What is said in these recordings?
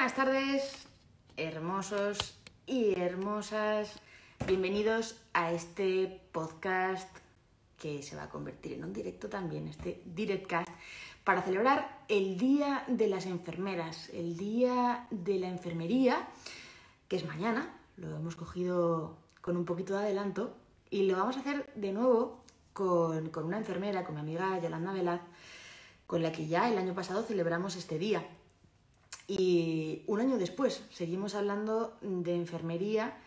buenas tardes, hermosos y hermosas. Bienvenidos a este podcast que se va a convertir en un directo también, este directcast, para celebrar el Día de las Enfermeras, el Día de la Enfermería, que es mañana. Lo hemos cogido con un poquito de adelanto y lo vamos a hacer de nuevo con una enfermera, con mi amiga Yolanda Velaz, con la que ya el año pasado celebramos este día. Y un año después seguimos hablando de enfermería,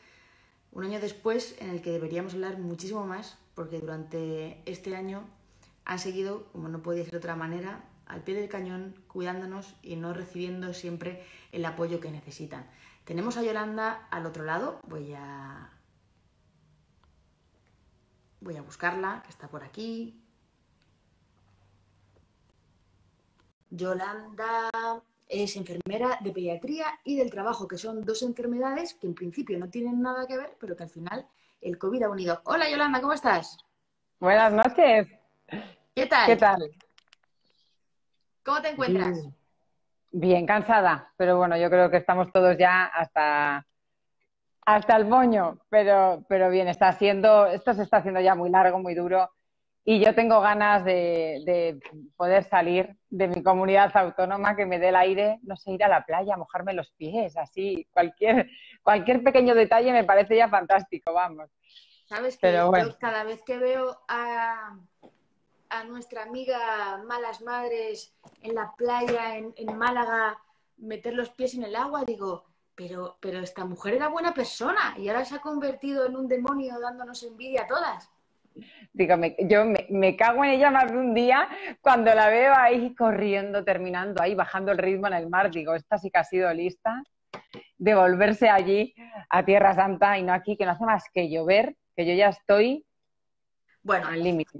un año después en el que deberíamos hablar muchísimo más, porque durante este año han seguido, como no podía ser de otra manera, al pie del cañón, cuidándonos y no recibiendo siempre el apoyo que necesitan. Tenemos a Yolanda al otro lado, voy a buscarla, que está por aquí. Yolanda es enfermera de pediatría y del trabajo, que son dos enfermedades que en principio no tienen nada que ver, pero que al final el COVID ha unido. Hola Yolanda, ¿cómo estás? Buenas noches. ¿Qué tal? ¿Qué tal? ¿Cómo te encuentras? Bien, bien cansada, pero bueno, yo creo que estamos todos ya hasta el moño, pero bien, esto se está haciendo ya muy largo, muy duro, y yo tengo ganas de poder salir de mi comunidad autónoma, que me dé el aire, no sé, ir a la playa, mojarme los pies, así, cualquier pequeño detalle me parece ya fantástico, vamos. Sabes Pero que bueno. yo cada vez que veo a nuestra amiga Malas Madres en la playa, en Málaga, meter los pies en el agua, digo, pero esta mujer era buena persona y ahora se ha convertido en un demonio dándonos envidia a todas. Digo, yo me cago en ella más de un día cuando la veo ahí corriendo, terminando ahí, bajando el ritmo en el mar. Digo, esta sí que ha sido lista de volverse allí a Tierra Santa y no aquí, que no hace más que llover, que yo ya estoy Bueno, al límite.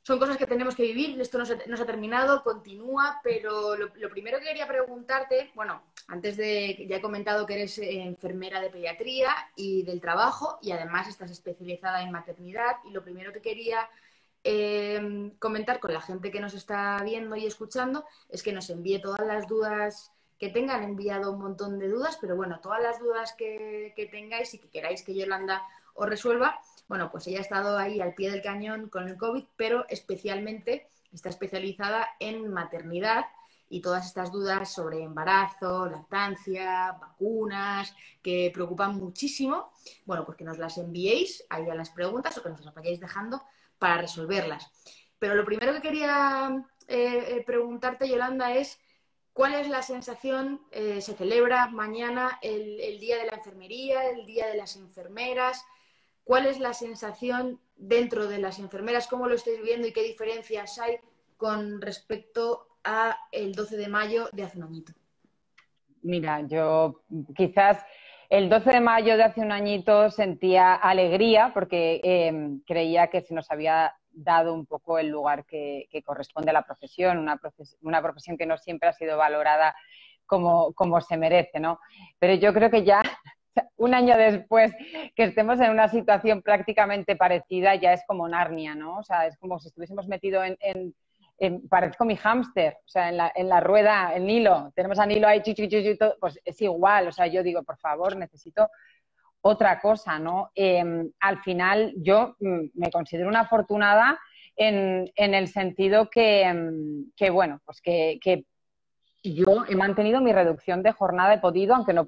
son cosas que tenemos que vivir, esto no se ha terminado, continúa, pero lo primero que quería preguntarte, bueno, antes de, ya he comentado que eres enfermera de pediatría y del trabajo y además estás especializada en maternidad, y lo primero que quería comentar con la gente que nos está viendo y escuchando es que nos envíe todas las dudas que tengan. He enviado un montón de dudas, pero bueno, todas las dudas que tengáis y que queráis que Yolanda os resuelva. Bueno, pues ella ha estado ahí al pie del cañón con el COVID, pero especialmente está especializada en maternidad y todas estas dudas sobre embarazo, lactancia, vacunas, que preocupan muchísimo. Bueno, pues que nos las enviéis ahí a las preguntas o que nos las vayáis dejando para resolverlas. Pero lo primero que quería preguntarte, Yolanda, es ¿cuál es la sensación? Se celebra mañana el Día de la Enfermería, el Día de las Enfermeras. ¿Cuál es la sensación dentro de las enfermeras? ¿Cómo lo estáis viendo y qué diferencias hay con respecto a el 12 de mayo de hace un añito? Mira, yo quizás el 12 de mayo de hace un añito sentía alegría porque creía que se nos había dado un poco el lugar que corresponde a la profesión, una profesión que no siempre ha sido valorada como se merece, ¿no? Pero yo creo que ya un año después que estemos en una situación prácticamente parecida ya es como Narnia, ¿no? O sea, es como si estuviésemos metidos parezco mi hámster, o sea, en la rueda, el Nilo, tenemos a Nilo ahí, todo, pues es igual, o sea, yo digo, por favor, necesito otra cosa, ¿no? Al final yo me considero una afortunada en el sentido que bueno, pues que yo he mantenido mi reducción de jornada, he podido, aunque no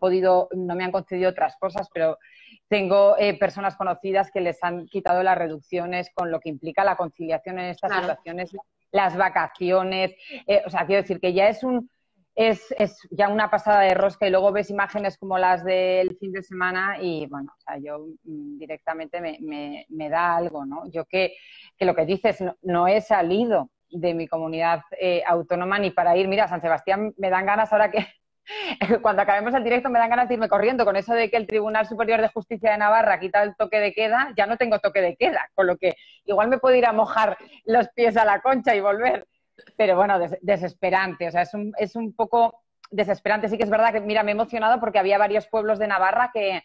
me han concedido otras cosas, pero tengo personas conocidas que les han quitado las reducciones con lo que implica la conciliación en estas Claro. situaciones, las vacaciones, o sea, quiero decir que ya es ya una pasada de rosca y luego ves imágenes como las del fin de semana y bueno, o sea, yo directamente me da algo, ¿no? Yo que lo que dices, no he salido de mi comunidad autónoma ni para ir. Mira, San Sebastián me dan ganas ahora que cuando acabemos el directo me dan ganas de irme corriendo con eso de que el Tribunal Superior de Justicia de Navarra quita el toque de queda, ya no tengo toque de queda, con lo que igual me puedo ir a mojar los pies a la Concha y volver. Pero bueno, desesperante, o sea, es un poco desesperante. Sí que es verdad que, mira, me he emocionado porque había varios pueblos de Navarra que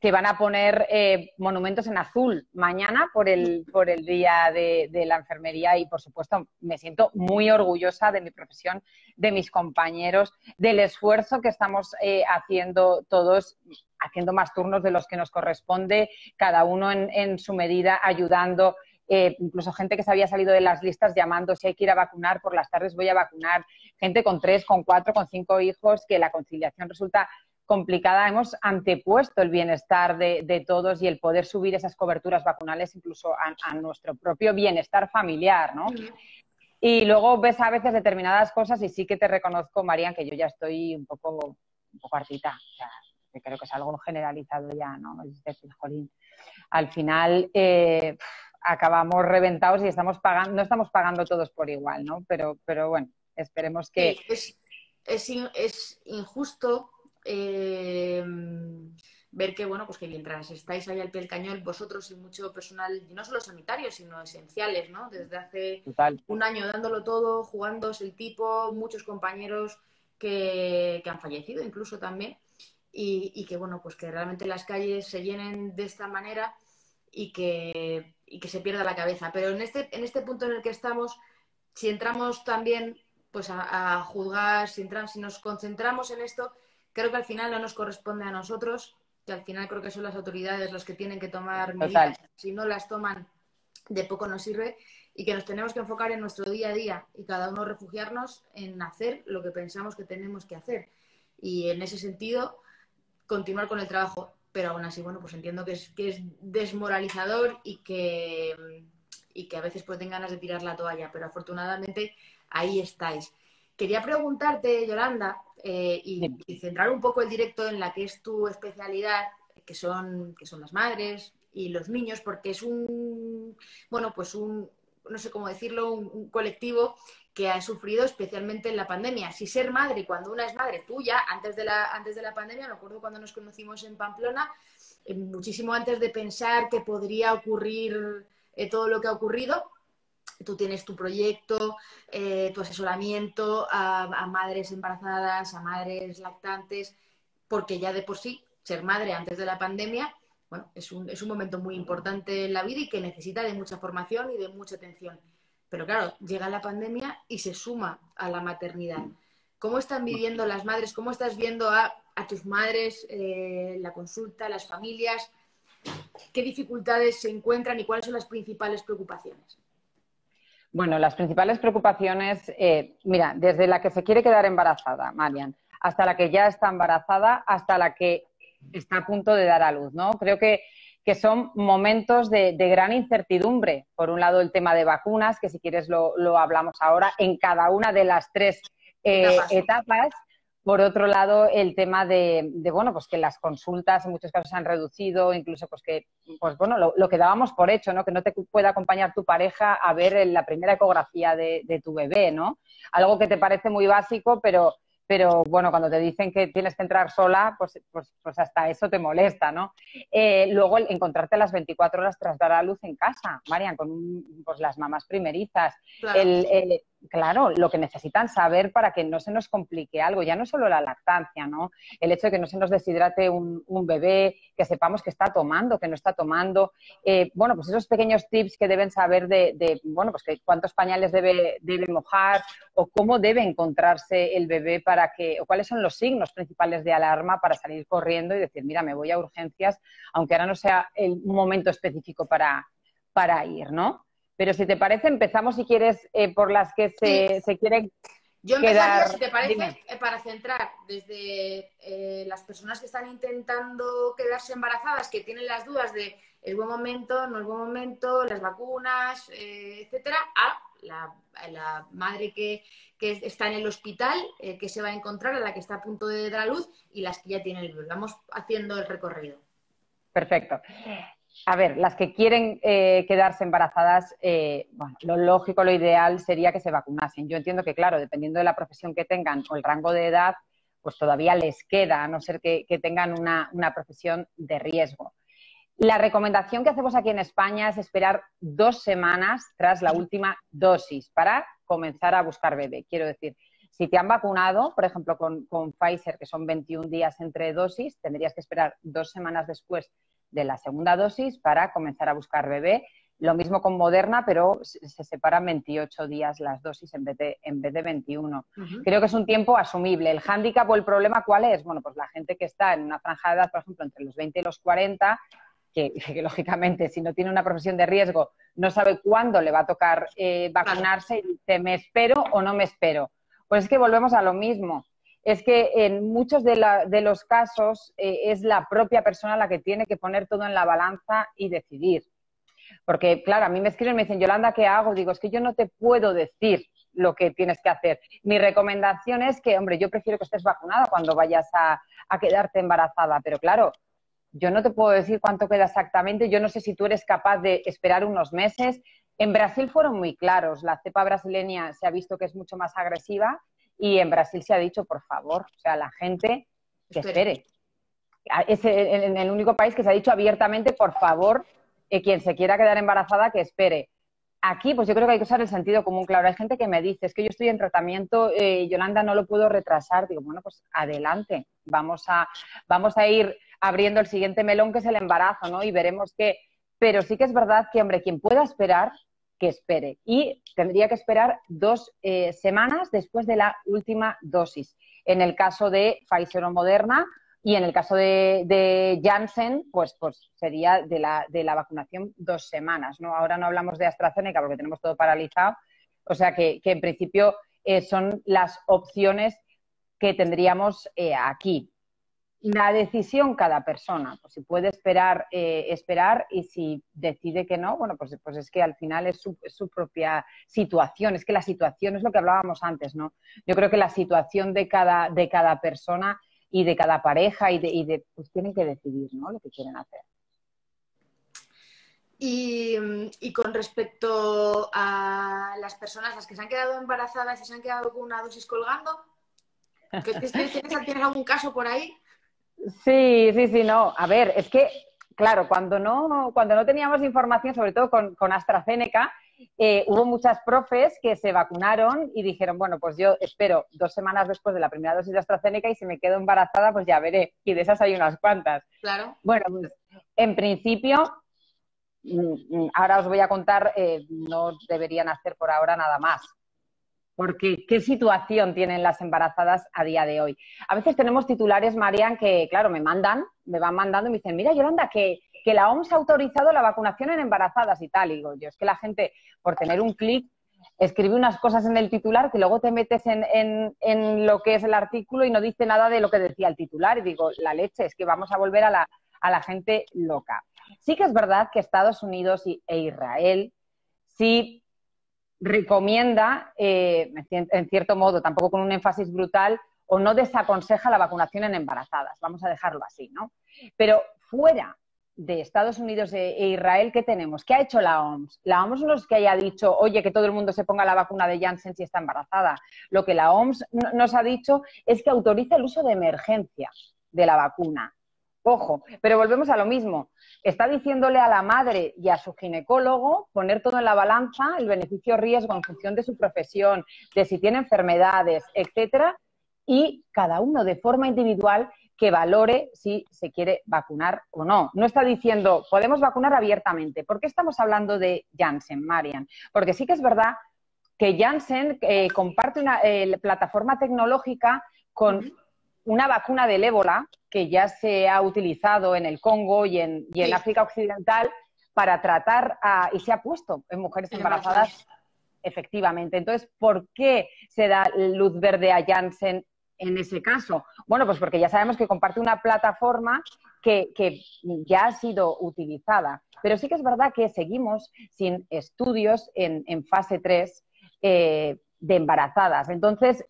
que van a poner monumentos en azul mañana por el Día de la Enfermería y, por supuesto, me siento muy orgullosa de mi profesión, de mis compañeros, del esfuerzo que estamos haciendo todos, haciendo más turnos de los que nos corresponde, cada uno en su medida, ayudando. Incluso gente que se había salido de las listas llamando si hay que ir a vacunar, por las tardes voy a vacunar, gente con 3, con 4, con 5 hijos, que la conciliación resulta complicada. Hemos antepuesto el bienestar de todos y el poder subir esas coberturas vacunales incluso a nuestro propio bienestar familiar, ¿no? Y luego ves a veces determinadas cosas y sí que te reconozco, Marian, que yo ya estoy un poco hartita. O sea, que creo que es algo generalizado ya, ¿no? Es decir, jolín, al final acabamos reventados y no estamos pagando todos por igual, ¿no? Pero bueno, esperemos que... Sí, es injusto ver que, bueno, pues que mientras estáis ahí al pie del cañón, vosotros y mucho personal, y no solo sanitario, sino esenciales, ¿no? Desde hace un año dándolo todo, jugándose el tipo, muchos compañeros que han fallecido incluso también, y que, bueno, pues que realmente las calles se llenen de esta manera y que se pierda la cabeza. Pero en este punto en el que estamos, si entramos también pues a juzgar, si nos concentramos en esto, creo que al final no nos corresponde a nosotros, que al final creo que son las autoridades las que tienen que tomar medidas. Si no las toman, de poco nos sirve, y que nos tenemos que enfocar en nuestro día a día y cada uno refugiarnos en hacer lo que pensamos que tenemos que hacer. Y en ese sentido, continuar con el trabajo. Pero aún así, bueno, pues entiendo que es desmoralizador y que a veces pues den ganas de tirar la toalla, pero afortunadamente ahí estáis. Quería preguntarte, Yolanda, y centrar un poco el directo en la que es tu especialidad, que son las madres y los niños, porque es no sé cómo decirlo, un colectivo que ha sufrido especialmente en la pandemia. Si ser madre, cuando una es madre tuya, antes de la pandemia, me acuerdo cuando nos conocimos en Pamplona, muchísimo antes de pensar que podría ocurrir todo lo que ha ocurrido, tú tienes tu proyecto, tu asesoramiento a madres embarazadas, a madres lactantes, porque ya de por sí, ser madre antes de la pandemia, bueno, es un momento muy importante en la vida y que necesita de mucha formación y de mucha atención. Pero claro, llega la pandemia y se suma a la maternidad. ¿Cómo están viviendo las madres? ¿Cómo estás viendo a tus madres, la consulta, las familias? ¿Qué dificultades se encuentran y cuáles son las principales preocupaciones? Bueno, las principales preocupaciones, mira, desde la que se quiere quedar embarazada, Marian, hasta la que ya está embarazada, hasta la que está a punto de dar a luz, ¿no? Creo que son momentos de gran incertidumbre. Por un lado, el tema de vacunas, que si quieres lo hablamos ahora, en cada una de las 3 etapas. Por otro lado, el tema de bueno, pues que las consultas en muchos casos se han reducido, incluso pues que, pues bueno, lo que dábamos por hecho, ¿no? Que no te pueda acompañar tu pareja a ver la primera ecografía de tu bebé, ¿no? Algo que te parece muy básico, pero bueno, cuando te dicen que tienes que entrar sola, pues hasta eso te molesta, ¿no? Luego, encontrarte las 24 horas tras dar a luz en casa, Marian, con pues las mamás primerizas. Claro. Claro, lo que necesitan saber para que no se nos complique algo, ya no solo la lactancia, ¿no? El hecho de que no se nos deshidrate un bebé, que sepamos que está tomando, que no está tomando. Bueno, pues esos pequeños tips que deben saber bueno, pues que cuántos pañales debe mojar o cómo debe encontrarse el bebé o cuáles son los signos principales de alarma para salir corriendo y decir, mira, me voy a urgencias, aunque ahora no sea un momento específico para ir, ¿no? Pero si te parece, empezamos, si quieres, por las que se quieren Yo empezaría, quedar... si te parece, Dime. para centrar desde las personas que están intentando quedarse embarazadas, que tienen las dudas de es buen momento, no es buen momento, las vacunas, etcétera, a la madre que está en el hospital, que se va a encontrar, a la que está a punto de dar a luz, y las que ya tienen el bebé. Vamos haciendo el recorrido. Perfecto. A ver, las que quieren quedarse embarazadas, bueno, lo lógico, lo ideal sería que se vacunasen. Yo entiendo que, claro, dependiendo de la profesión que tengan o el rango de edad, pues todavía les queda, a no ser que tengan una profesión de riesgo. La recomendación que hacemos aquí en España es esperar 2 semanas tras la última dosis para comenzar a buscar bebé. Quiero decir, Si te han vacunado, por ejemplo, con Pfizer, que son 21 días entre dosis, tendrías que esperar 2 semanas después de la segunda dosis para comenzar a buscar bebé. Lo mismo con Moderna, pero se separan 28 días las dosis en vez de 21. Creo que es un tiempo asumible. ¿El hándicap o el problema cuál es? Bueno, pues la gente que está en una franja de edad, por ejemplo, entre los 20 y los 40, que lógicamente si no tiene una profesión de riesgo no sabe cuándo le va a tocar vacunarse y dice, ¿me espero o no me espero? Pues es que volvemos a lo mismo. Es que en muchos de los casos es la propia persona la que tiene que poner todo en la balanza y decidir. Porque, claro, a mí me escriben y me dicen, Yolanda, ¿qué hago? Digo, es que yo no te puedo decir lo que tienes que hacer. Mi recomendación es que, hombre, yo prefiero que estés vacunada cuando vayas a quedarte embarazada. Pero, claro, yo no te puedo decir cuánto queda exactamente. Yo no sé si tú eres capaz de esperar unos meses. En Brasil fueron muy claros. La cepa brasileña se ha visto que es mucho más agresiva y en Brasil se ha dicho, por favor, o sea, la gente que espere. Es el único país que se ha dicho abiertamente, por favor, quien se quiera quedar embarazada, que espere. Aquí, pues yo creo que hay que usar el sentido común. Claro, hay gente que me dice, es que yo estoy en tratamiento, Yolanda, no lo puedo retrasar. Digo, bueno, pues adelante, vamos a ir abriendo el siguiente melón, que es el embarazo, ¿no? Y veremos qué. Pero sí que es verdad que, hombre, quien pueda esperar, que espere. Y tendría que esperar 2 semanas después de la última dosis. En el caso de Pfizer o Moderna, y en el caso de Janssen, pues sería de la vacunación 2 semanas, ¿no? Ahora no hablamos de AstraZeneca porque tenemos todo paralizado, o sea que en principio son las opciones que tendríamos aquí. La decisión cada persona, pues si puede esperar, esperar, y si decide que no, bueno, pues es que al final es su propia situación, es que la situación es lo que hablábamos antes, ¿no? Yo creo que la situación de cada persona y de cada pareja pues tienen que decidir, ¿no?, lo que quieren hacer. Y con respecto a las personas, las que se han quedado embarazadas y se han quedado con una dosis colgando, ¿tienes algún caso por ahí? Sí, no. A ver, es que, claro, cuando no teníamos información, sobre todo con AstraZeneca, hubo muchas profes que se vacunaron y dijeron, bueno, pues yo espero 2 semanas después de la primera dosis de AstraZeneca y si me quedo embarazada, pues ya veré. Y de esas hay unas cuantas. Claro. Bueno, pues en principio, ahora os voy a contar, no deberían hacer por ahora nada más. Porque, ¿qué situación tienen las embarazadas a día de hoy? A veces tenemos titulares, Marian, que, claro, me van mandando y me dicen, mira, Yolanda, que la OMS ha autorizado la vacunación en embarazadas y tal. Y digo, yo, es que la gente, por tener un clic, escribe unas cosas en el titular que luego te metes en lo que es el artículo y no dice nada de lo que decía el titular. Y digo, la leche, es que vamos a volver a la gente loca. Sí que es verdad que Estados Unidos e Israel sí recomienda, en cierto modo, tampoco con un énfasis brutal, o no desaconseja la vacunación en embarazadas, vamos a dejarlo así, ¿no? Pero fuera de Estados Unidos e Israel, ¿qué tenemos? ¿Qué ha hecho la OMS? La OMS no es que haya dicho, oye, que todo el mundo se ponga la vacuna de Janssen si está embarazada. Lo que la OMS nos ha dicho es que autoriza el uso de emergencia de la vacuna. Ojo, pero volvemos a lo mismo. Está diciéndole a la madre y a su ginecólogo poner todo en la balanza, el beneficio-riesgo en función de su profesión, de si tiene enfermedades, etcétera, y cada uno de forma individual que valore si se quiere vacunar o no. No está diciendo, podemos vacunar abiertamente. ¿Por qué estamos hablando de Janssen, Marian? Porque sí que es verdad que Janssen comparte una plataforma tecnológica con una vacuna del ébola que ya se ha utilizado en el Congo y en África Occidental para tratar y se ha puesto en mujeres embarazadas, efectivamente. Entonces, ¿por qué se da luz verde a Janssen en ese caso? Bueno, pues porque ya sabemos que comparte una plataforma que ya ha sido utilizada. Pero sí que es verdad que seguimos sin estudios en fase 3 de embarazadas. Entonces,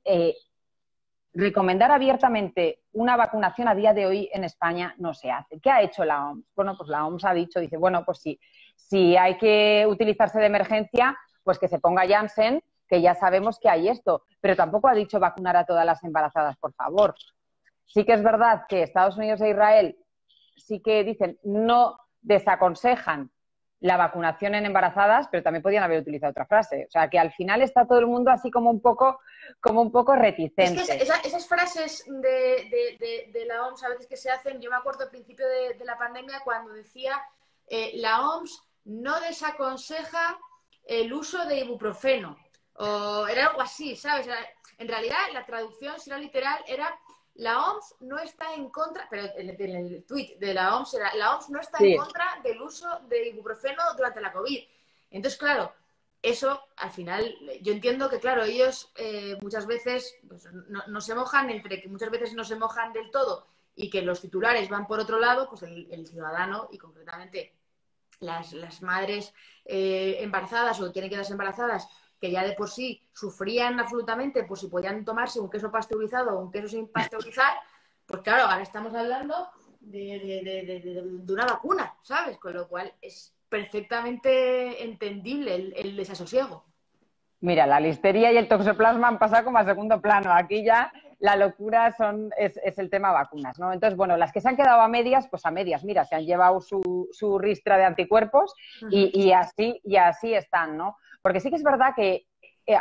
recomendar abiertamente una vacunación a día de hoy en España no se hace. ¿Qué ha hecho la OMS? Bueno, pues la OMS ha dicho, dice, bueno, pues si hay que utilizarse de emergencia, pues que se ponga Janssen, que ya sabemos que hay esto, pero tampoco ha dicho vacunar a todas las embarazadas, por favor. Sí que es verdad que Estados Unidos e Israel sí que dicen no desaconsejan la vacunación en embarazadas, pero también podían haber utilizado otra frase. O sea, que al final está todo el mundo así como un poco reticente. Es que esas frases de la OMS a veces que se hacen, yo me acuerdo al principio de la pandemia cuando decía la OMS no desaconseja el uso de ibuprofeno, o era algo así, ¿sabes? En realidad la traducción, si era literal, era la OMS no está en contra, pero en el tuit de la OMS era la OMS no está en contra del uso de ibuprofeno durante la COVID. Entonces, claro, eso al final, yo entiendo que, claro, ellos muchas veces pues, no se mojan, entre que muchas veces no se mojan del todo y que los titulares van por otro lado, pues el ciudadano y concretamente las madres embarazadas o que quieren quedarse embarazadas, que ya de por sí sufrían absolutamente por si podían tomarse un queso pasteurizado o un queso sin pasteurizar, pues claro, ahora estamos hablando de una vacuna, ¿sabes? Con lo cual es perfectamente entendible el desasosiego. Mira, la listeria y el toxoplasma han pasado como a segundo plano. Aquí ya la locura es el tema vacunas, ¿no? Entonces, bueno, las que se han quedado a medias, pues a medias, mira, se han llevado su ristra de anticuerpos y así están, ¿no? Porque sí que es verdad que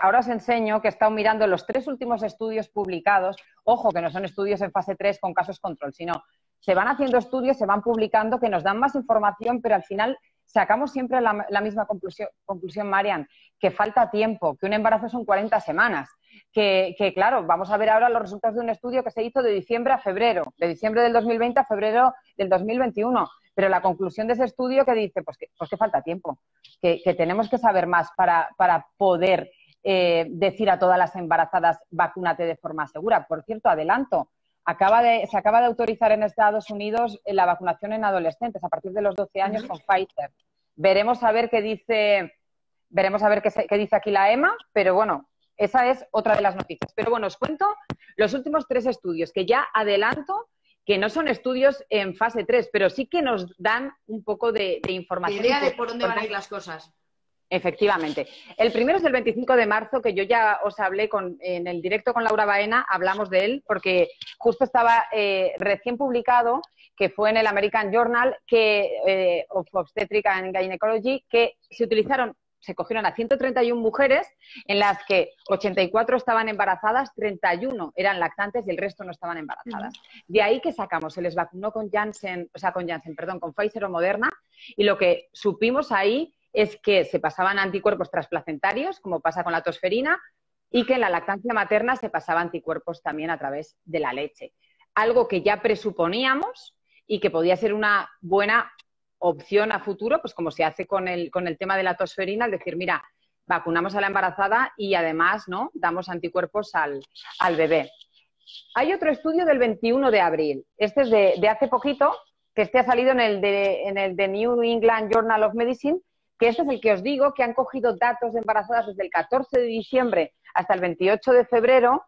ahora os enseño que he estado mirando los 3 últimos estudios publicados. Ojo, que no son estudios en fase 3 con casos control, sino se van haciendo estudios, se van publicando, que nos dan más información, pero al final sacamos siempre la misma conclusión, Marian, que falta tiempo, que un embarazo son 40 semanas, que claro, vamos a ver ahora los resultados de un estudio que se hizo de diciembre a febrero, de diciembre del 2020 a febrero del 2021, pero la conclusión de ese estudio que dice, pues que falta tiempo, que tenemos que saber más para poder decir a todas las embarazadas, vacúnate de forma segura. Por cierto, adelanto, se acaba de autorizar en Estados Unidos la vacunación en adolescentes a partir de los 12 años con Pfizer. Veremos a ver qué dice aquí la EMA, pero bueno, esa es otra de las noticias. Pero bueno, os cuento los últimos 3 estudios, que ya adelanto que no son estudios en fase 3, pero sí que nos dan un poco de información. Idea de por dónde van a ir las cosas. Efectivamente. El primero es el 25 de marzo, que yo ya os hablé en el directo con Laura Baena, hablamos de él, porque justo estaba recién publicado, que fue en el American Journal of Obstetrics and Gynecology, que se cogieron a 131 mujeres, en las que 84 estaban embarazadas, 31 eran lactantes y el resto no estaban embarazadas. De ahí que sacamos, se les vacunó con Pfizer o Moderna, y lo que supimos ahí es que se pasaban anticuerpos transplacentarios, como pasa con la tosferina, y que en la lactancia materna se pasaba anticuerpos también a través de la leche. Algo que ya presuponíamos y que podía ser una buena opción a futuro, pues como se hace con el tema de la tosferina, es decir, mira, vacunamos a la embarazada y además, ¿no?, damos anticuerpos al bebé. Hay otro estudio del 21 de abril. Este es de hace poquito, que ha salido en el de New England Journal of Medicine, que este es el que os digo, que han cogido datos de embarazadas desde el 14 de diciembre hasta el 28 de febrero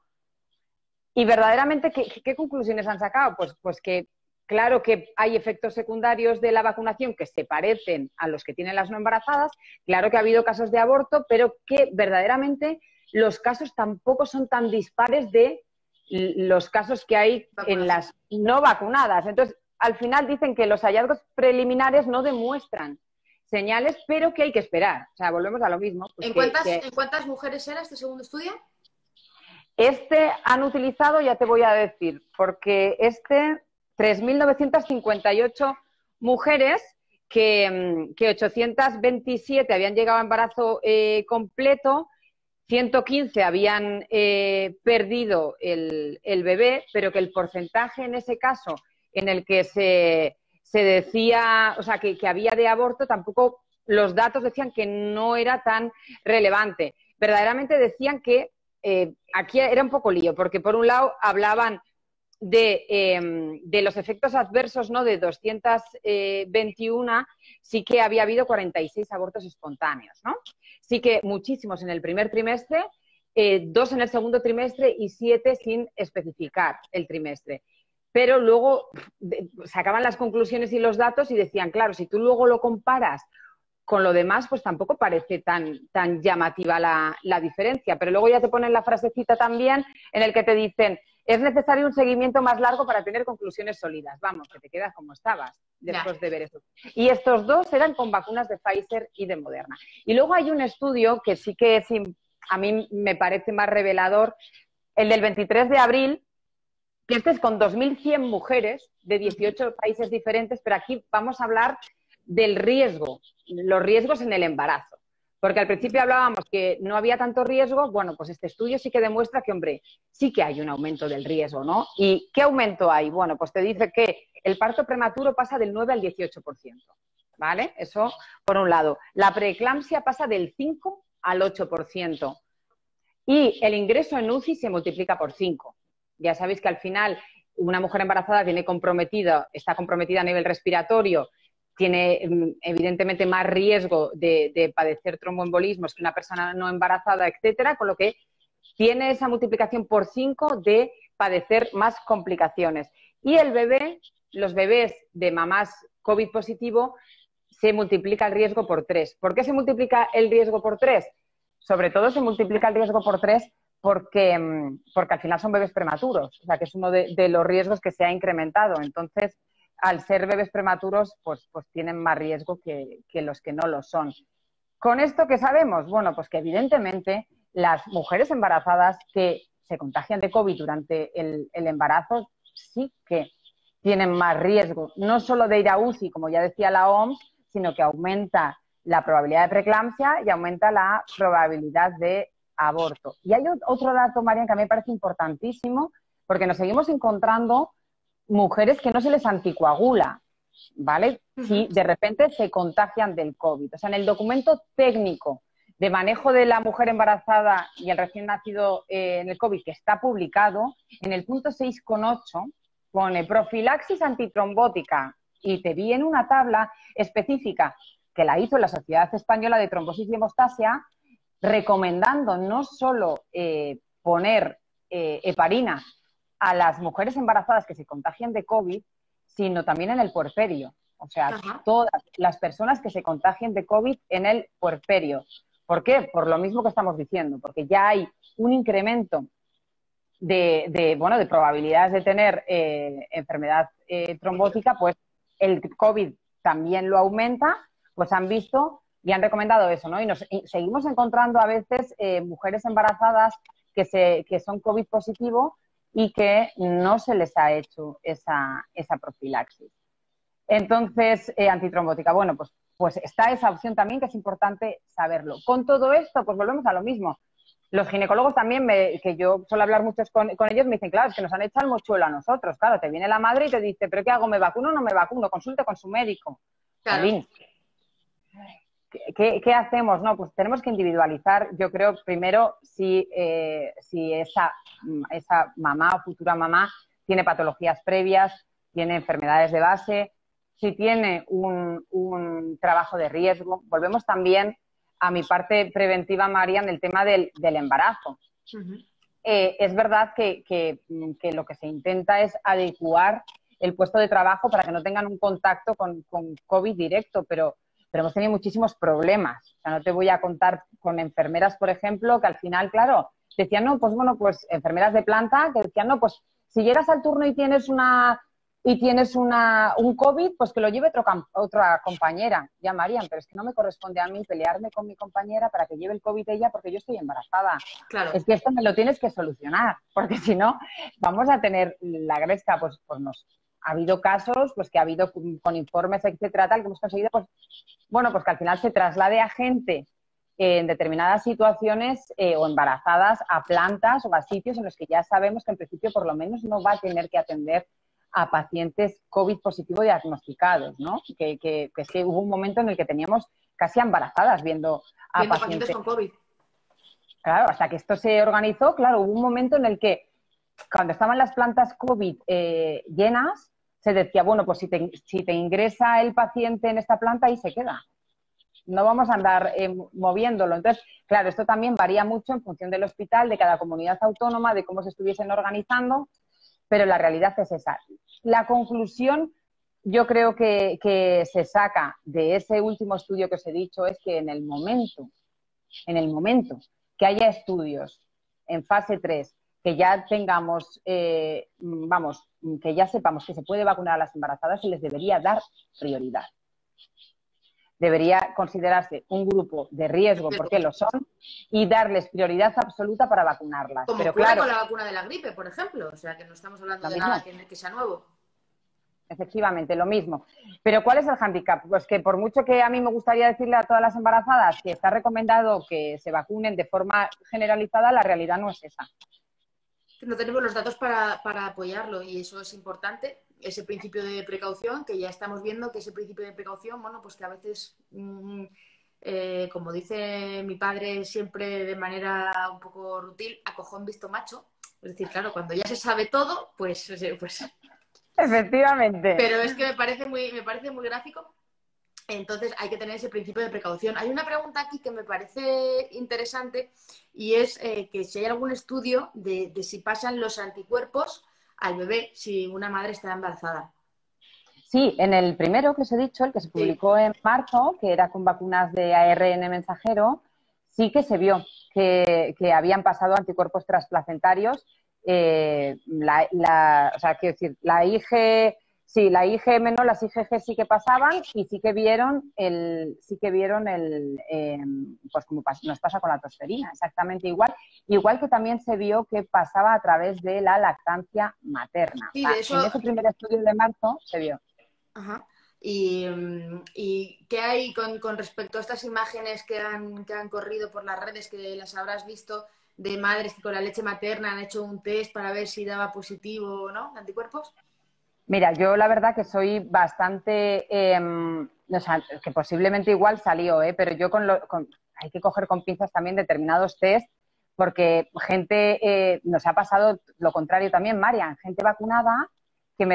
y verdaderamente, ¿qué conclusiones han sacado? Pues que claro que hay efectos secundarios de la vacunación que se parecen a los que tienen las no embarazadas, claro que ha habido casos de aborto, pero que verdaderamente los casos tampoco son tan dispares de los casos que hay en las no vacunadas. Entonces, al final dicen que los hallazgos preliminares no demuestran señales, pero que hay que esperar. O sea, volvemos a lo mismo. Pues ¿En cuántas mujeres era este segundo estudio? Han utilizado, ya te voy a decir, porque 3.958 mujeres, que 827 habían llegado a embarazo completo, 115 habían perdido el bebé, pero que el porcentaje en ese caso en el que se decía, o sea, que había de aborto, tampoco los datos decían que no era tan relevante. Verdaderamente decían que aquí era un poco lío, porque por un lado hablaban de los efectos adversos, ¿no?, de 221, sí que había habido 46 abortos espontáneos, ¿no? Sí que muchísimos en el primer trimestre, 2 en el segundo trimestre y 7 sin especificar el trimestre. Pero luego sacaban las conclusiones y los datos y decían, claro, si tú luego lo comparas con lo demás, pues tampoco parece tan llamativa la diferencia. Pero luego ya te ponen la frasecita también en el que te dicen, es necesario un seguimiento más largo para tener conclusiones sólidas. Vamos, que te quedas como estabas después de ver eso. Y estos dos eran con vacunas de Pfizer y de Moderna. Y luego hay un estudio que sí que a mí me parece más revelador, el del 23 de abril, que este es con 2.100 mujeres de 18 países diferentes, pero aquí vamos a hablar del riesgo, los riesgos en el embarazo. Porque al principio hablábamos que no había tanto riesgo, bueno, pues este estudio sí que demuestra que, hombre, sí que hay un aumento del riesgo, ¿no? ¿Y qué aumento hay? Bueno, pues te dice que el parto prematuro pasa del 9 al 18%, ¿vale? Eso por un lado. La preeclampsia pasa del 5 al 8%. Y el ingreso en UCI se multiplica por 5. Ya sabéis que al final una mujer embarazada está comprometida a nivel respiratorio, tiene evidentemente más riesgo de padecer tromboembolismos que una persona no embarazada, etcétera, con lo que tiene esa multiplicación por 5 de padecer más complicaciones. Y los bebés de mamás COVID positivo, se multiplica el riesgo por 3. ¿Por qué se multiplica el riesgo por 3? Sobre todo se multiplica el riesgo por 3 porque al final son bebés prematuros, o sea que es uno de los riesgos que se ha incrementado. Entonces, al ser bebés prematuros, pues tienen más riesgo que los que no lo son. ¿Con esto qué sabemos? Bueno, pues que evidentemente las mujeres embarazadas que se contagian de COVID durante el embarazo sí que tienen más riesgo, no solo de ir a UCI, como ya decía la OMS, sino que aumenta la probabilidad de preeclampsia y aumenta la probabilidad de aborto. Y hay otro dato, Marian, que a mí me parece importantísimo, porque nos seguimos encontrando mujeres que no se les anticoagula, ¿vale? Si de repente se contagian del COVID. O sea, en el documento técnico de manejo de la mujer embarazada y el recién nacido en el COVID, que está publicado, en el punto 6,8 pone profilaxis antitrombótica y te viene una tabla específica que la hizo la Sociedad Española de Trombosis y Hemostasia, recomendando no solo poner heparina a las mujeres embarazadas que se contagian de COVID, sino también en el puerperio. O sea, todas las personas que se contagien de COVID en el puerperio. ¿Por qué? Por lo mismo que estamos diciendo, porque ya hay un incremento de probabilidades de tener enfermedad trombótica, pues el COVID también lo aumenta, pues han visto y han recomendado eso, ¿no? Y seguimos encontrando a veces mujeres embarazadas que son COVID positivo y que no se les ha hecho esa profilaxis. Entonces, antitrombótica, bueno, pues está esa opción también que es importante saberlo. Con todo esto, pues volvemos a lo mismo. Los ginecólogos también, que yo suelo hablar mucho con ellos, me dicen, claro, es que nos han echado el mochuelo a nosotros. Claro, te viene la madre y te dice, ¿pero qué hago? ¿Me vacuno o no me vacuno? Consulte con su médico. Claro. ¿Qué hacemos? No, pues tenemos que individualizar, yo creo, primero, si esa mamá o futura mamá tiene patologías previas, tiene enfermedades de base, si tiene un trabajo de riesgo. Volvemos también a mi parte preventiva, María, en el tema del embarazo. Es verdad que lo que se intenta es adecuar el puesto de trabajo para que no tengan un contacto con COVID directo, pero hemos tenido muchísimos problemas. O sea, no te voy a contar con enfermeras, por ejemplo, que al final, claro, decían, no, pues bueno, pues enfermeras de planta que decían, no, pues si llegas al turno y tienes un COVID, pues que lo lleve otra compañera. Ya, Marian, pero es que no me corresponde a mí pelearme con mi compañera para que lleve el COVID ella porque yo estoy embarazada. Claro. Es que esto me lo tienes que solucionar, porque si no, vamos a tener la gresca, pues ha habido casos, pues que ha habido con informes, etcétera, tal, que hemos conseguido, pues que al final se traslade a gente en determinadas situaciones o embarazadas a plantas o a sitios en los que ya sabemos que en principio por lo menos no va a tener que atender a pacientes COVID positivo diagnosticados, ¿no? Que es que hubo un momento en el que teníamos casi embarazadas viendo a pacientes con COVID. Claro, hasta que esto se organizó, claro, hubo un momento en el que cuando estaban las plantas COVID llenas, se decía, bueno, pues si te ingresa el paciente en esta planta, ahí se queda. No vamos a andar moviéndolo. Entonces, claro, esto también varía mucho en función del hospital, de cada comunidad autónoma, de cómo se estuviesen organizando, pero la realidad es esa. La conclusión, yo creo que se saca de ese último estudio que os he dicho, es que en el momento que haya estudios en fase 3 que ya tengamos, que ya sepamos que se puede vacunar a las embarazadas, se les debería dar prioridad. Debería considerarse un grupo de riesgo, porque lo son, y darles prioridad absoluta para vacunarlas. Como Pero ocurre claro, con la vacuna de la gripe, por ejemplo. O sea, que no estamos hablando lo de mismo. nada que sea nuevo. Efectivamente, lo mismo. Pero ¿cuál es el hándicap? Pues que por mucho que a mí me gustaría decirle a todas las embarazadas que está recomendado que se vacunen de forma generalizada, la realidad no es esa. No tenemos los datos para apoyarlo y eso es importante. Ese principio de precaución, que ya estamos viendo que ese principio de precaución, bueno, pues que a veces, como dice mi padre siempre de manera un poco rutil, a cojón visto macho. Es decir, claro, cuando ya se sabe todo, pues Efectivamente. pero es que me parece muy gráfico. Entonces hay que tener ese principio de precaución. Hay una pregunta aquí que me parece interesante y es que si hay algún estudio de si pasan los anticuerpos al bebé si una madre está embarazada. Sí, en el primero que os he dicho, el que se Sí. publicó en marzo, que era con vacunas de ARN mensajero, sí que se vio que habían pasado anticuerpos transplacentarios. O sea, quiero decir, la IgM no, las IgG sí que pasaban y sí que vieron pues como nos pasa con la tosferina, exactamente igual. Igual que también se vio que pasaba a través de la lactancia materna. Sí, O sea, de eso. en ese primer estudio de marzo se vio. Ajá. ¿Y qué hay con respecto a estas imágenes que han corrido por las redes, que las habrás visto, de madres que con la leche materna han hecho un test para ver si daba positivo o no, anticuerpos? Mira, yo la verdad que soy bastante, o sea, que posiblemente igual salió, pero yo hay que coger con pinzas también determinados test, porque gente, nos ha pasado lo contrario también, Marian, gente vacunada que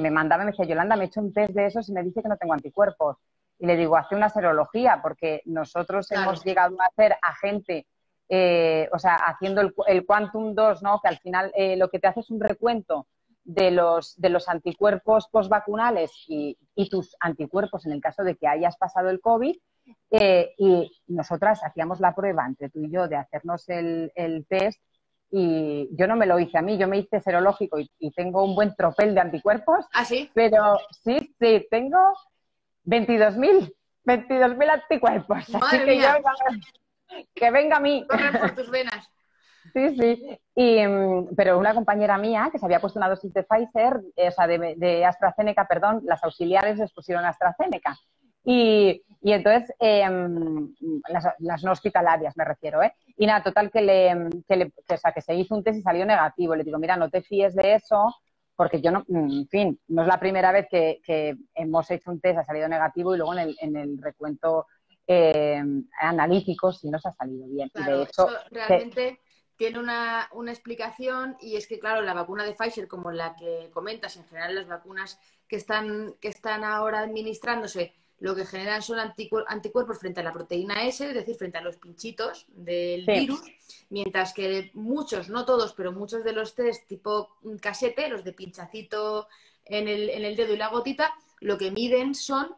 me mandaba y me decía, Yolanda, me he hecho un test de esos y me dice que no tengo anticuerpos. Y le digo, hace una serología, porque nosotros Claro. hemos llegado a hacer a gente, o sea, haciendo el Quantum 2, ¿no? Que al final lo que te hace es un recuento de los anticuerpos postvacunales y tus anticuerpos en el caso de que hayas pasado el COVID. Y nosotras hacíamos la prueba entre tú y yo de hacernos el test y yo no me lo hice a mí, yo me hice serológico y tengo un buen tropel de anticuerpos, ¿Ah, sí? pero sí, tengo 22.000 anticuerpos, así Madre que yo, mía, que venga a mí. corren por tus venas. Sí, sí. Pero una compañera mía que se había puesto una dosis de Pfizer, o sea, de AstraZeneca, perdón, las auxiliares les pusieron AstraZeneca. Y entonces, las no hospitalarias me refiero, ¿eh? Y nada, total o sea, que se hizo un test y salió negativo. Le digo, mira, no te fíes de eso, porque yo no, en fin, no es la primera vez que hemos hecho un test, ha salido negativo y luego en el recuento analítico sí nos ha salido bien. Y de Claro, eso hecho, realmente tiene una explicación y es que, claro, la vacuna de Pfizer, como la que comentas, en general las vacunas que están ahora administrándose, lo que generan son anticuerpos frente a la proteína S, es decir, frente a los pinchitos del sí. virus, mientras que muchos, no todos, pero muchos de los test tipo casete, los de pinchacito en el dedo y la gotita, lo que miden son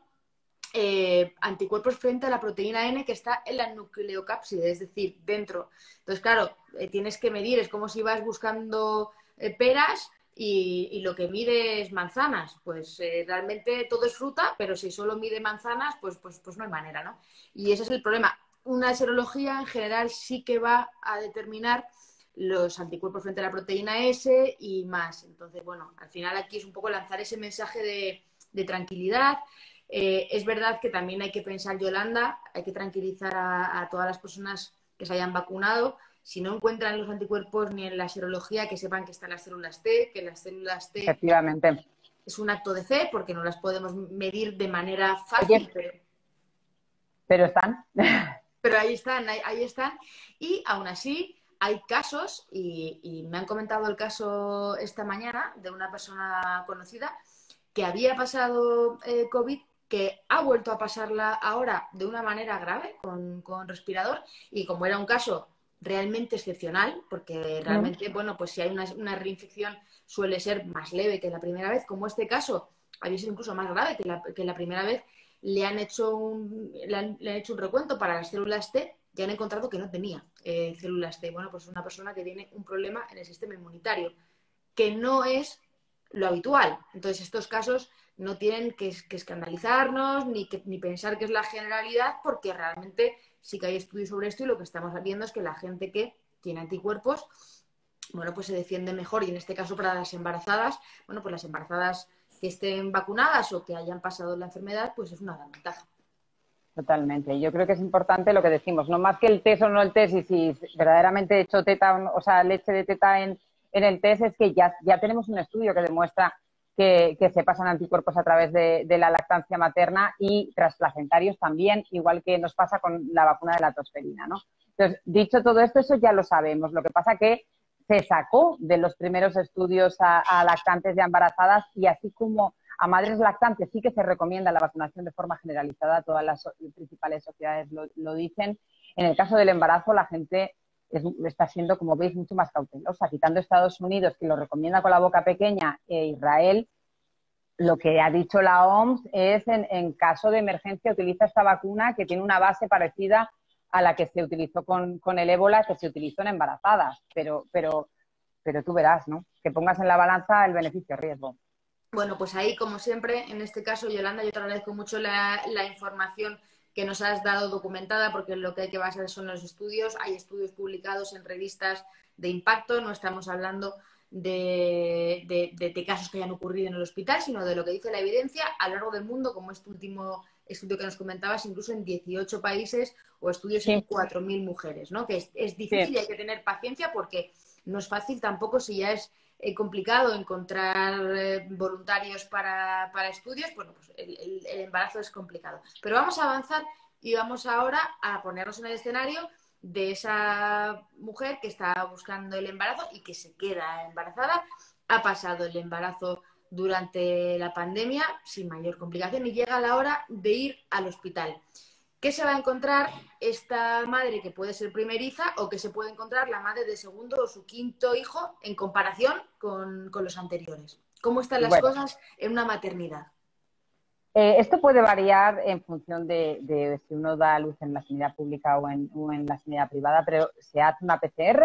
anticuerpos frente a la proteína N que está en la nucleocápside, es decir, dentro. Entonces, claro, tienes que medir, es como si vas buscando peras y lo que mide es manzanas. Pues realmente todo es fruta, pero si solo mide manzanas, pues no hay manera, ¿no? Y ese es el problema. Una serología en general sí que va a determinar los anticuerpos frente a la proteína S y más. Entonces, bueno, al final aquí es un poco lanzar ese mensaje de tranquilidad. Es verdad que también hay que pensar, Yolanda, hay que tranquilizar a todas las personas que se hayan vacunado. Si no encuentran los anticuerpos ni en la serología, que sepan que están las células T, que las células T Efectivamente. es un acto de fe porque no las podemos medir de manera Oye, fácil, pero están. pero ahí están, ahí están. Y aún así hay casos, y me han comentado el caso esta mañana de una persona conocida que había pasado COVID, que ha vuelto a pasarla ahora de una manera grave con respirador y como era un caso realmente excepcional, porque realmente, bueno, pues si hay una reinfección suele ser más leve que la primera vez, como este caso había sido incluso más grave que la primera vez, le han hecho un recuento para las células T que han encontrado que no tenía células T. Bueno, pues es una persona que tiene un problema en el sistema inmunitario, que no es lo habitual. Entonces, estos casos no tienen que escandalizarnos ni pensar que es la generalidad, porque realmente sí que hay estudios sobre esto y lo que estamos viendo es que la gente que tiene anticuerpos, bueno, pues se defiende mejor, y en este caso para las embarazadas, bueno, pues las embarazadas que estén vacunadas o que hayan pasado la enfermedad, pues es una gran ventaja. Totalmente. Yo creo que es importante lo que decimos, no más que el test o no el test, y si verdaderamente he hecho teta, o sea, leche de teta en el test, es que ya tenemos un estudio que demuestra que se pasan anticuerpos a través de la lactancia materna y trasplacentarios también, igual que nos pasa con la vacuna de la tosferina, ¿no? Entonces, dicho todo esto, eso ya lo sabemos. Lo que pasa que se sacó de los primeros estudios a lactantes y a embarazadas, y así como a madres lactantes sí que se recomienda la vacunación de forma generalizada, todas las principales sociedades lo dicen. En el caso del embarazo, la gente está siendo, como veis, mucho más cautelosa. Quitando Estados Unidos, que lo recomienda con la boca pequeña, e Israel, lo que ha dicho la OMS es, en caso de emergencia, utiliza esta vacuna que tiene una base parecida a la que se utilizó con el ébola, que se utilizó en embarazadas. Pero tú verás, ¿no? Que pongas en la balanza el beneficio-riesgo. Bueno, pues ahí, como siempre, en este caso, Yolanda, yo te agradezco mucho la información que nos has dado documentada, porque lo que hay que basar son los estudios. Hay estudios publicados en revistas de impacto, no estamos hablando de casos que hayan ocurrido en el hospital, sino de lo que dice la evidencia a lo largo del mundo, como este último estudio que nos comentabas, incluso en 18 países, o estudios en Sí, 4.000 mujeres, ¿no? Que es difícil sí. y hay que tener paciencia, porque no es fácil tampoco, si ya es complicado encontrar voluntarios para estudios, bueno, pues el embarazo es complicado. Pero vamos a avanzar y vamos ahora a ponernos en el escenario de esa mujer que está buscando el embarazo y que se queda embarazada, ha pasado el embarazo durante la pandemia sin mayor complicación y llega la hora de ir al hospital. ¿Qué se va a encontrar esta madre que puede ser primeriza, o que se puede encontrar la madre de segundo o su quinto hijo en comparación con los anteriores? ¿Cómo están las Bueno, cosas en una maternidad? esto puede variar en función de si uno da a luz en la sanidad pública o en la sanidad privada, pero se hace una PCR.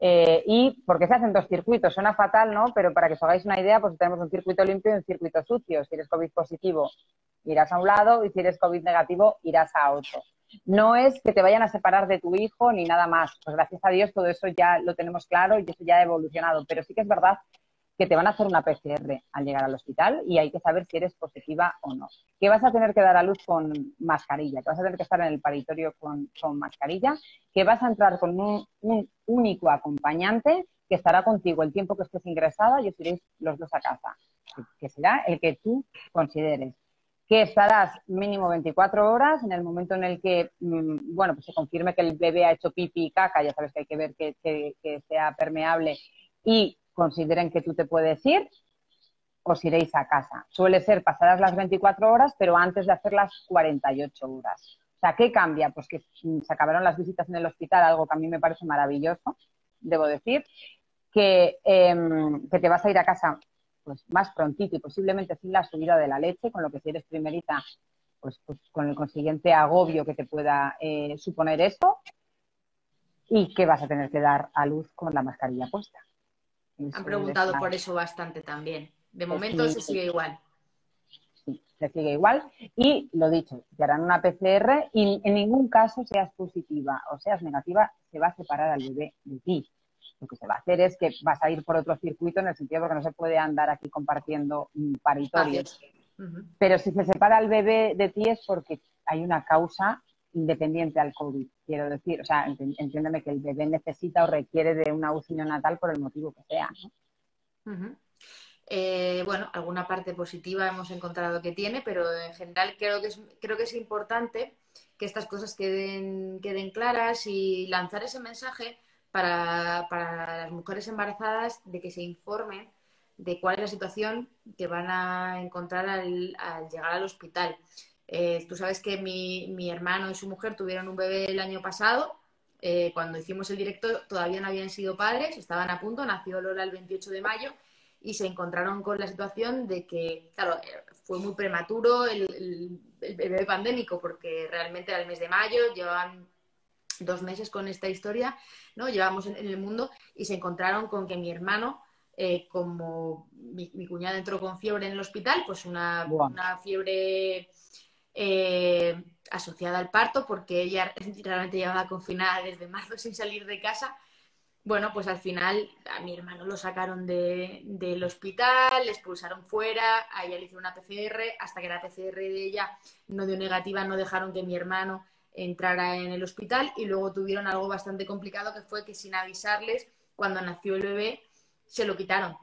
Y porque se hacen dos circuitos, suena fatal, ¿no? Pero para que os hagáis una idea, pues tenemos un circuito limpio y un circuito sucio. Si eres COVID positivo, irás a un lado, y si eres COVID negativo, irás a otro. No es que te vayan a separar de tu hijo ni nada más. Pues gracias a Dios todo eso ya lo tenemos claro y eso ya ha evolucionado. Pero sí que es verdad que te van a hacer una PCR al llegar al hospital y hay que saber si eres positiva o no. Que vas a tener que dar a luz con mascarilla, que vas a tener que estar en el paritorio con mascarilla, que vas a entrar con un único acompañante que estará contigo el tiempo que estés ingresada y os iréis los dos a casa, que será el que tú consideres. Que estarás mínimo 24 horas en el momento en el que, bueno, pues se confirme que el bebé ha hecho pipi y caca, ya sabes que hay que ver que sea permeable, y consideren que tú te puedes ir, os iréis a casa. Suele ser pasadas las 24 horas, pero antes de hacer las 48 horas. O sea, ¿qué cambia? Pues que se acabaron las visitas en el hospital, algo que a mí me parece maravilloso, debo decir, que te vas a ir a casa pues más prontito y posiblemente sin la subida de la leche, con lo que si eres primerita, pues con el consiguiente agobio que te pueda suponer esto, y que vas a tener que dar a luz con la mascarilla puesta. Han Eso es preguntado una... por eso bastante también. De momento Sí, se sigue igual. sí, se sigue igual. Y lo dicho, te harán una PCR y en ningún caso, seas positiva o seas negativa, se va a separar al bebé de ti. Lo que se va a hacer es que vas a ir por otro circuito, en el sentido de que no se puede andar aquí compartiendo paritorios. Espacios. Uh-huh. Pero si se separa el bebé de ti es porque hay una causa independiente al COVID, quiero decir. O sea, entiéndeme que el bebé necesita o requiere de una UCI neonatal por el motivo que sea, ¿no? Uh-huh. Bueno, alguna parte positiva hemos encontrado que tiene, pero en general creo que es importante que estas cosas queden claras y lanzar ese mensaje para las mujeres embarazadas, de que se informen de cuál es la situación que van a encontrar al llegar al hospital. Tú sabes que mi hermano y su mujer tuvieron un bebé el año pasado. Cuando hicimos el directo todavía no habían sido padres, estaban a punto, nació Lola el 28 de mayo y se encontraron con la situación de que, claro, fue muy prematuro el bebé pandémico, porque realmente era el mes de mayo, llevaban 2 meses con esta historia, ¿no? Llevamos en el mundo y se encontraron con que mi hermano, como mi cuñada entró con fiebre en el hospital, pues Buah. una fiebre asociada al parto, porque ella realmente llevaba confinada desde marzo sin salir de casa. Bueno, pues al final a mi hermano lo sacaron del hospital, le expulsaron fuera, a ella le hicieron una PCR, hasta que la PCR de ella no dio negativa, no dejaron que mi hermano entrara en el hospital y luego tuvieron algo bastante complicado que fue que sin avisarles, cuando nació el bebé, se lo quitaron.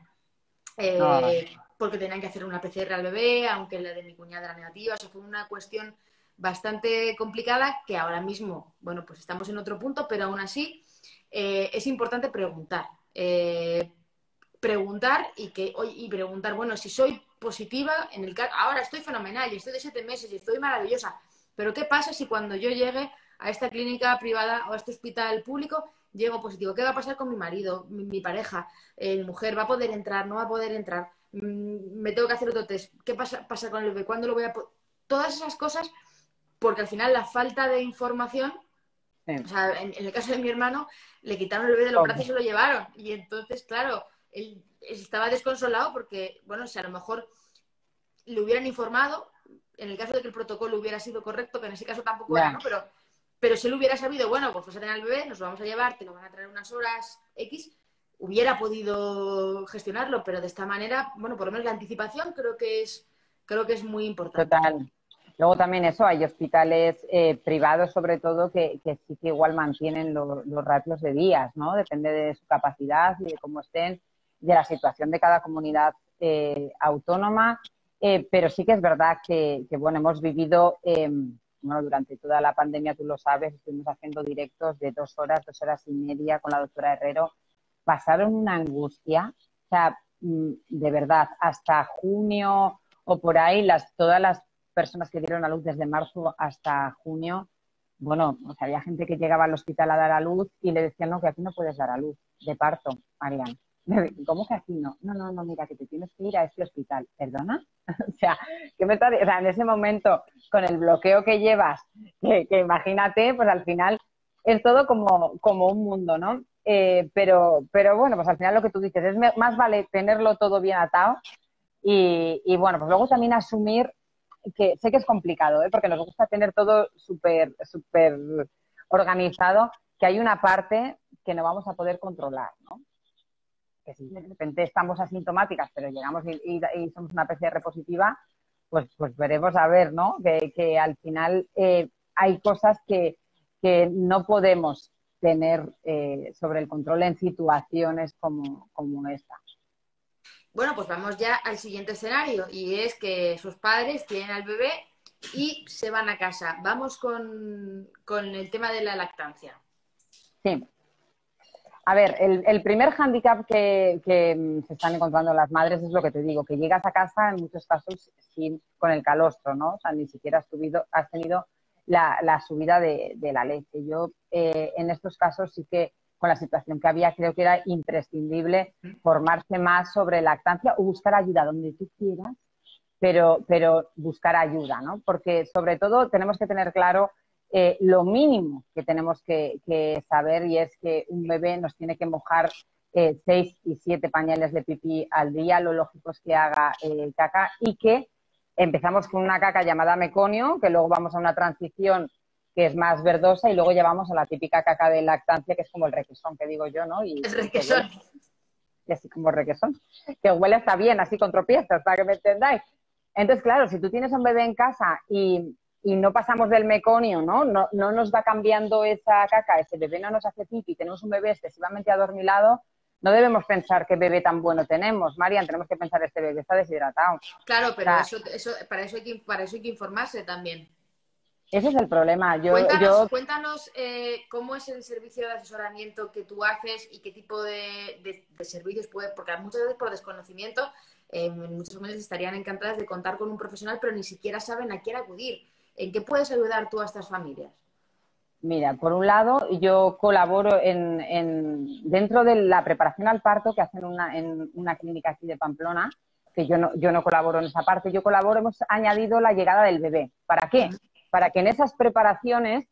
Ay, Porque tenían que hacer una PCR al bebé, aunque la de mi cuñada era negativa. Eso fue una cuestión bastante complicada que ahora mismo, bueno, pues estamos en otro punto, pero aún así es importante preguntar. Preguntar y preguntar, bueno, si soy positiva, ahora estoy fenomenal y estoy de 7 meses y estoy maravillosa, pero ¿qué pasa si cuando yo llegue a esta clínica privada o a este hospital público llego positivo? ¿Qué va a pasar con mi marido, mi pareja, mi mujer? ¿Va a poder entrar? ¿No va a poder entrar? ¿Me tengo que hacer otro test? ¿Qué pasa con el bebé? ¿Cuándo lo voy a Todas esas cosas, porque al final la falta de información, o sí. sea, en el caso de mi hermano, le quitaron el bebé de los brazos y se lo llevaron. Y entonces, claro, él estaba desconsolado porque, bueno, si a lo mejor le hubieran informado, en el caso de que el protocolo hubiera sido correcto, que en ese caso tampoco era, Ya. ¿no? Pero si él hubiera sabido, bueno, pues vas a tener al bebé, nos lo vamos a llevar, te lo van a traer unas horas X, hubiera podido gestionarlo, pero de esta manera, bueno, por lo menos la anticipación creo que es muy importante. Total. Luego también eso, hay hospitales privados sobre todo que sí que igual mantienen los ratios de días, ¿no? Depende de su capacidad y de cómo estén, de la situación de cada comunidad autónoma, pero sí que es verdad que bueno, hemos vivido, bueno, durante toda la pandemia, tú lo sabes, estuvimos haciendo directos de 2 horas, 2 horas y media con la doctora Herrero, pasaron una angustia, o sea, de verdad, hasta junio o por ahí, todas las personas que dieron a luz desde marzo hasta junio, bueno, o sea, había gente que llegaba al hospital a dar a luz y le decían, no, que aquí no puedes dar a luz, de parto, Marian. ¿Cómo que aquí no? No, no, no, mira, que te tienes que ir a este hospital. ¿Perdona? O sea, o sea, en ese momento, con el bloqueo que llevas, que imagínate, pues al final es todo como un mundo, ¿no? Pero bueno, pues al final lo que tú dices, más vale tenerlo todo bien atado y bueno, pues luego también asumir que sé que es complicado, ¿eh? Porque nos gusta tener todo súper organizado, que hay una parte que no vamos a poder controlar, ¿no? Que si de repente estamos asintomáticas, pero llegamos y somos una PCR positiva, pues veremos a ver, ¿no? Que al final hay cosas que no podemos tener sobre el control en situaciones como esta. Bueno, pues vamos ya al siguiente escenario y es que sus padres tienen al bebé y se van a casa. Vamos con el tema de la lactancia. Sí. A ver, el primer hándicap que se están encontrando las madres es lo que te digo, que llegas a casa en muchos casos con el calostro, ¿no? O sea, ni siquiera has tenido la subida de la leche. Yo, en estos casos, sí que con la situación que había, creo que era imprescindible formarse más sobre lactancia o buscar ayuda donde tú quieras, pero buscar ayuda, ¿no? Porque sobre todo tenemos que tener claro lo mínimo que tenemos que saber y es que un bebé nos tiene que mojar 6 y 7 pañales de pipí al día, lo lógico es que haga caca y que empezamos con una caca llamada meconio, que luego vamos a una transición que es más verdosa y luego llevamos a la típica caca de lactancia que es como el requesón que digo yo, ¿no? Es Y que huele requesón. así como requesón, que huele hasta bien, así con tropiezos, para que me entendáis. Entonces, claro, si tú tienes un bebé en casa y no pasamos del meconio, ¿no? No nos va cambiando esa caca, ese bebé no nos hace pipi, tenemos un bebé excesivamente adormilado, no debemos pensar qué bebé tan bueno tenemos, Marian, tenemos que pensar este bebé está deshidratado. Claro, O pero sea, para eso hay que informarse también. ese es el problema. Cuéntanos cómo es el servicio de asesoramiento que tú haces y qué tipo de servicios puede, porque muchas veces por desconocimiento, en muchas ocasiones estarían encantadas de contar con un profesional, pero ni siquiera saben a quién acudir. ¿En qué puedes ayudar tú a estas familias? Mira, por un lado, yo colaboro dentro de la preparación al parto que hacen en una clínica aquí de Pamplona, que yo no colaboro en esa parte, hemos añadido la llegada del bebé. ¿Para qué? Para que en esas preparaciones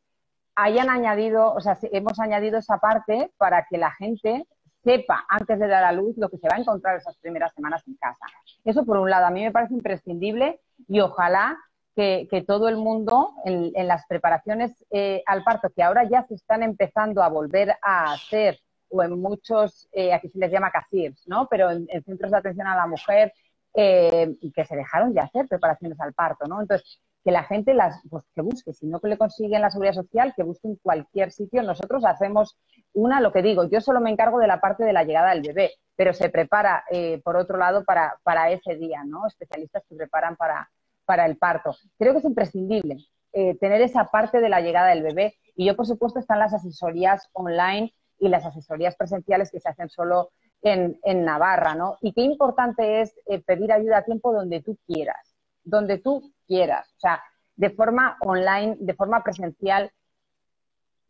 hayan añadido, o sea, hemos añadido esa parte para que la gente sepa antes de dar a luz lo que se va a encontrar esas primeras semanas en casa. Eso por un lado, a mí me parece imprescindible y ojalá que todo el mundo en las preparaciones al parto, que ahora ya se están empezando a volver a hacer, o en muchos, aquí se les llama CASIRS, ¿no? Pero en centros de atención a la mujer, que se dejaron de hacer preparaciones al parto, ¿no? Entonces, que la gente pues que busque, si no que le consiguen la seguridad social, que busque en cualquier sitio. Nosotros hacemos lo que digo, yo solo me encargo de la parte de la llegada del bebé, pero se prepara, por otro lado, para ese día, ¿no? Especialistas que preparan para el parto. Creo que es imprescindible tener esa parte de la llegada del bebé. Y yo, por supuesto, están las asesorías online y las asesorías presenciales que se hacen solo en Navarra, ¿no? Y qué importante es pedir ayuda a tiempo donde tú quieras. Donde tú quieras, o sea, de forma online, de forma presencial,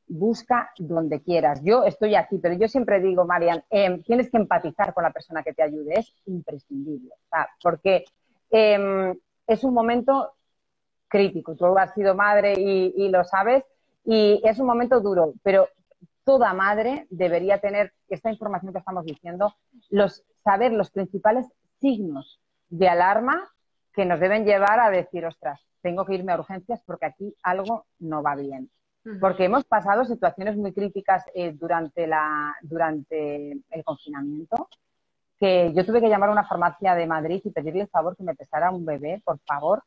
busca donde quieras. Yo estoy aquí, pero yo siempre digo, Marian, tienes que empatizar con la persona que te ayude, es imprescindible, o sea, porque es un momento crítico. Tú has sido madre y lo sabes, y es un momento duro, pero toda madre debería tener esta información que estamos diciendo, saber los principales signos de alarma que nos deben llevar a decir, ostras, tengo que irme a urgencias porque aquí algo no va bien. Porque hemos pasado situaciones muy críticas durante el confinamiento, que yo tuve que llamar a una farmacia de Madrid y pedirle el favor que me pesara un bebé, por favor,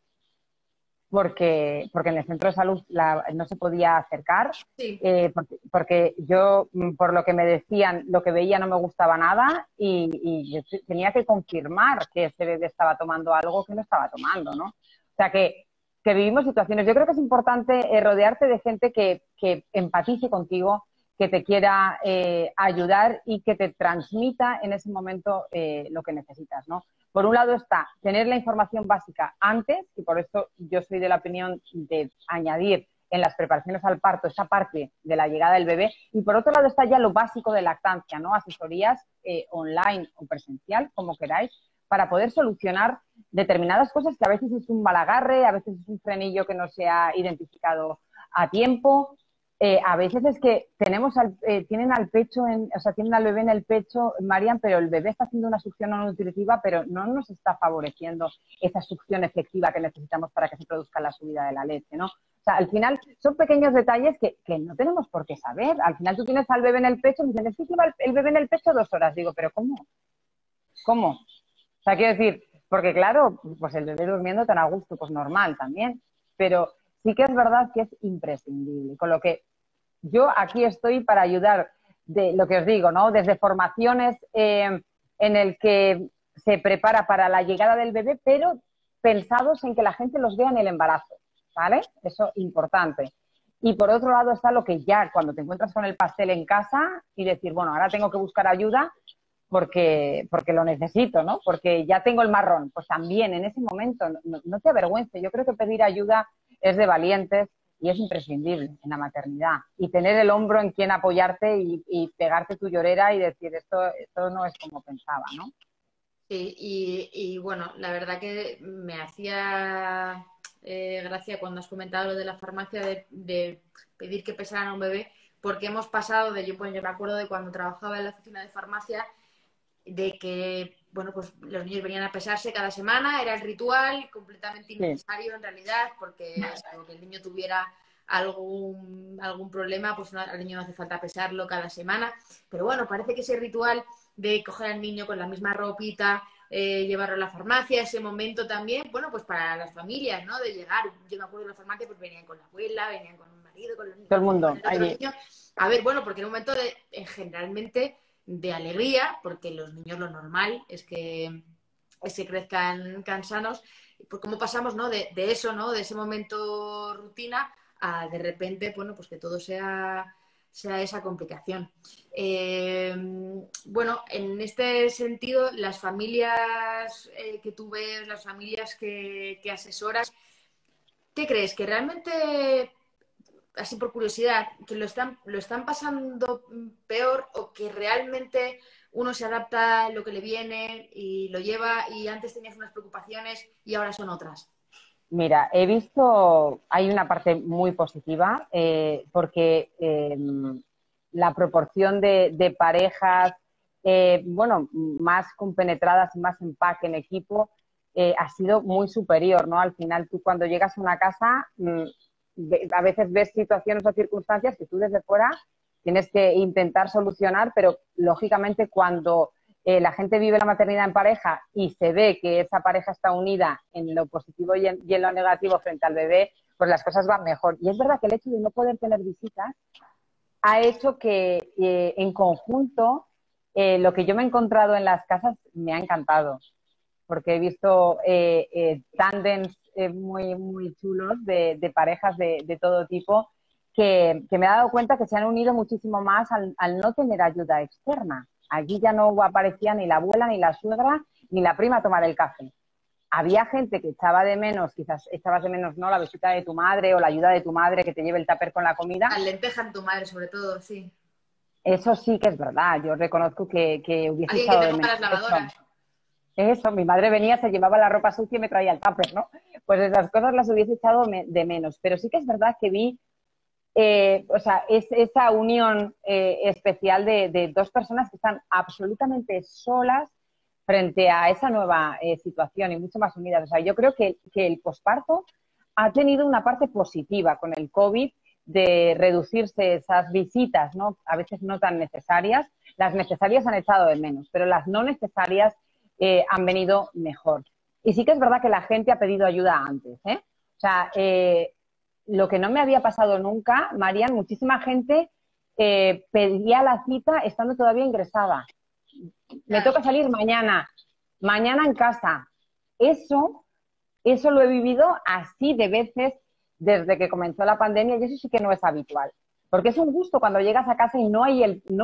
porque en el centro de salud no se podía acercar, Sí. porque yo, por lo que me decían, lo que veía no me gustaba nada y yo tenía que confirmar que ese bebé estaba tomando algo que no estaba tomando, ¿no? O sea, que vivimos situaciones. Yo creo que es importante rodearte de gente que empatice contigo, que te quiera ayudar y que te transmita en ese momento lo que necesitas, ¿no? Por un lado está tener la información básica antes, y por eso yo soy de la opinión de añadir en las preparaciones al parto esa parte de la llegada del bebé, y por otro lado está ya lo básico de lactancia, ¿no? Asesorías online o presencial, como queráis, para poder solucionar determinadas cosas que a veces es un mal agarre, a veces es un frenillo que no se ha identificado a tiempo. A veces es que tienen al pecho, o sea, tienen al bebé en el pecho, Marian, pero el bebé está haciendo una succión no nutritiva, pero no nos está favoreciendo esa succión efectiva que necesitamos para que se produzca la subida de la leche, ¿no? O sea, al final son pequeños detalles que no tenemos por qué saber. Al final tú tienes al bebé en el pecho y dicen, es que lleva el bebé en el pecho 2 horas. Digo, ¿pero cómo? ¿Cómo? O sea, quiero decir, porque claro, pues el bebé durmiendo tan a gusto, pues normal también, pero sí que es verdad que es imprescindible. Con lo que yo aquí estoy para ayudar, de lo que os digo, ¿no? Desde formaciones en el que se prepara para la llegada del bebé, pero pensados en que la gente los vea en el embarazo, ¿vale? Eso es importante. Y por otro lado está lo que ya, cuando te encuentras con el pastel en casa y decir, bueno, ahora tengo que buscar ayuda porque lo necesito, ¿no? Porque ya tengo el marrón. Pues también en ese momento no te avergüences. Yo creo que pedir ayuda es de valientes y es imprescindible en la maternidad. Y tener el hombro en quien apoyarte y pegarte tu llorera y decir esto no es como pensaba, ¿no? Sí, y bueno, la verdad que me hacía gracia cuando has comentado lo de la farmacia de pedir que pesaran a un bebé, porque hemos pasado pues yo me acuerdo de cuando trabajaba en la oficina de farmacia, de que, bueno, pues los niños venían a pesarse cada semana, era el ritual, completamente Sí. innecesario en realidad, porque salvo que el niño tuviera algún problema, pues al niño no hace falta pesarlo cada semana. Pero bueno, parece que ese ritual de coger al niño con la misma ropita, llevarlo a la farmacia, ese momento también, bueno, pues para las familias, ¿no? De llegar, yo me acuerdo de la farmacia, pues venían con la abuela, venían con un marido, Todo el con mundo el otro allí. niño. A ver, bueno, porque en un momento generalmente de alegría, porque los niños lo normal es que crezcan sanos, pues cómo pasamos, ¿no? De eso, ¿no? De ese momento rutina a de repente, bueno, pues que todo sea esa complicación. Bueno, en este sentido, las familias que tú ves, las familias que asesoras, ¿qué crees? ¿Que realmente, así por curiosidad, que lo están pasando peor o que realmente uno se adapta a lo que le viene y lo lleva y antes tenías unas preocupaciones y ahora son otras? Mira, he visto, hay una parte muy positiva, porque la proporción de parejas, bueno, más compenetradas y más empaque en equipo, ha sido muy superior, ¿no? Al final, tú cuando llegas a una casa, a veces ves situaciones o circunstancias que tú desde fuera tienes que intentar solucionar, pero lógicamente cuando la gente vive la maternidad en pareja y se ve que esa pareja está unida en lo positivo y en lo negativo frente al bebé, pues las cosas van mejor. Y es verdad que el hecho de no poder tener visitas ha hecho que en conjunto lo que yo me he encontrado en las casas me ha encantado, porque he visto tándems muy chulos de parejas de todo tipo que me he dado cuenta que se han unido muchísimo más al no tener ayuda externa. Aquí ya no aparecía ni la abuela, ni la suegra, ni la prima a tomar el café. Había gente que echaba de menos, quizás echabas de menos, ¿no?, la visita de tu madre o la ayuda de tu madre que te lleve el tupper con la comida. Las lentejas en tu madre, sobre todo, sí. Eso sí que es verdad. Yo reconozco que hubiese Alguien que echado te de ponga menos las eso. lavadoras. Eso, mi madre venía, se llevaba la ropa sucia y me traía el tupper, ¿no? Pues esas cosas las hubiese echado de menos. Pero sí que es verdad que vi, o sea, esa unión especial de dos personas que están absolutamente solas frente a esa nueva situación y mucho más unidas. O sea, yo creo que el posparto ha tenido una parte positiva con el COVID de reducirse esas visitas, ¿no? A veces no tan necesarias. Las necesarias han echado de menos, pero las no necesarias han venido mejor. Y sí que es verdad que la gente ha pedido ayuda antes, ¿eh? O sea, lo que no me había pasado nunca, Marian, muchísima gente pedía la cita estando todavía ingresada. Me Claro. toca salir mañana, mañana en casa. Eso, eso lo he vivido así de veces desde que comenzó la pandemia y eso sí que no es habitual. Porque es un gusto cuando llegas a casa y no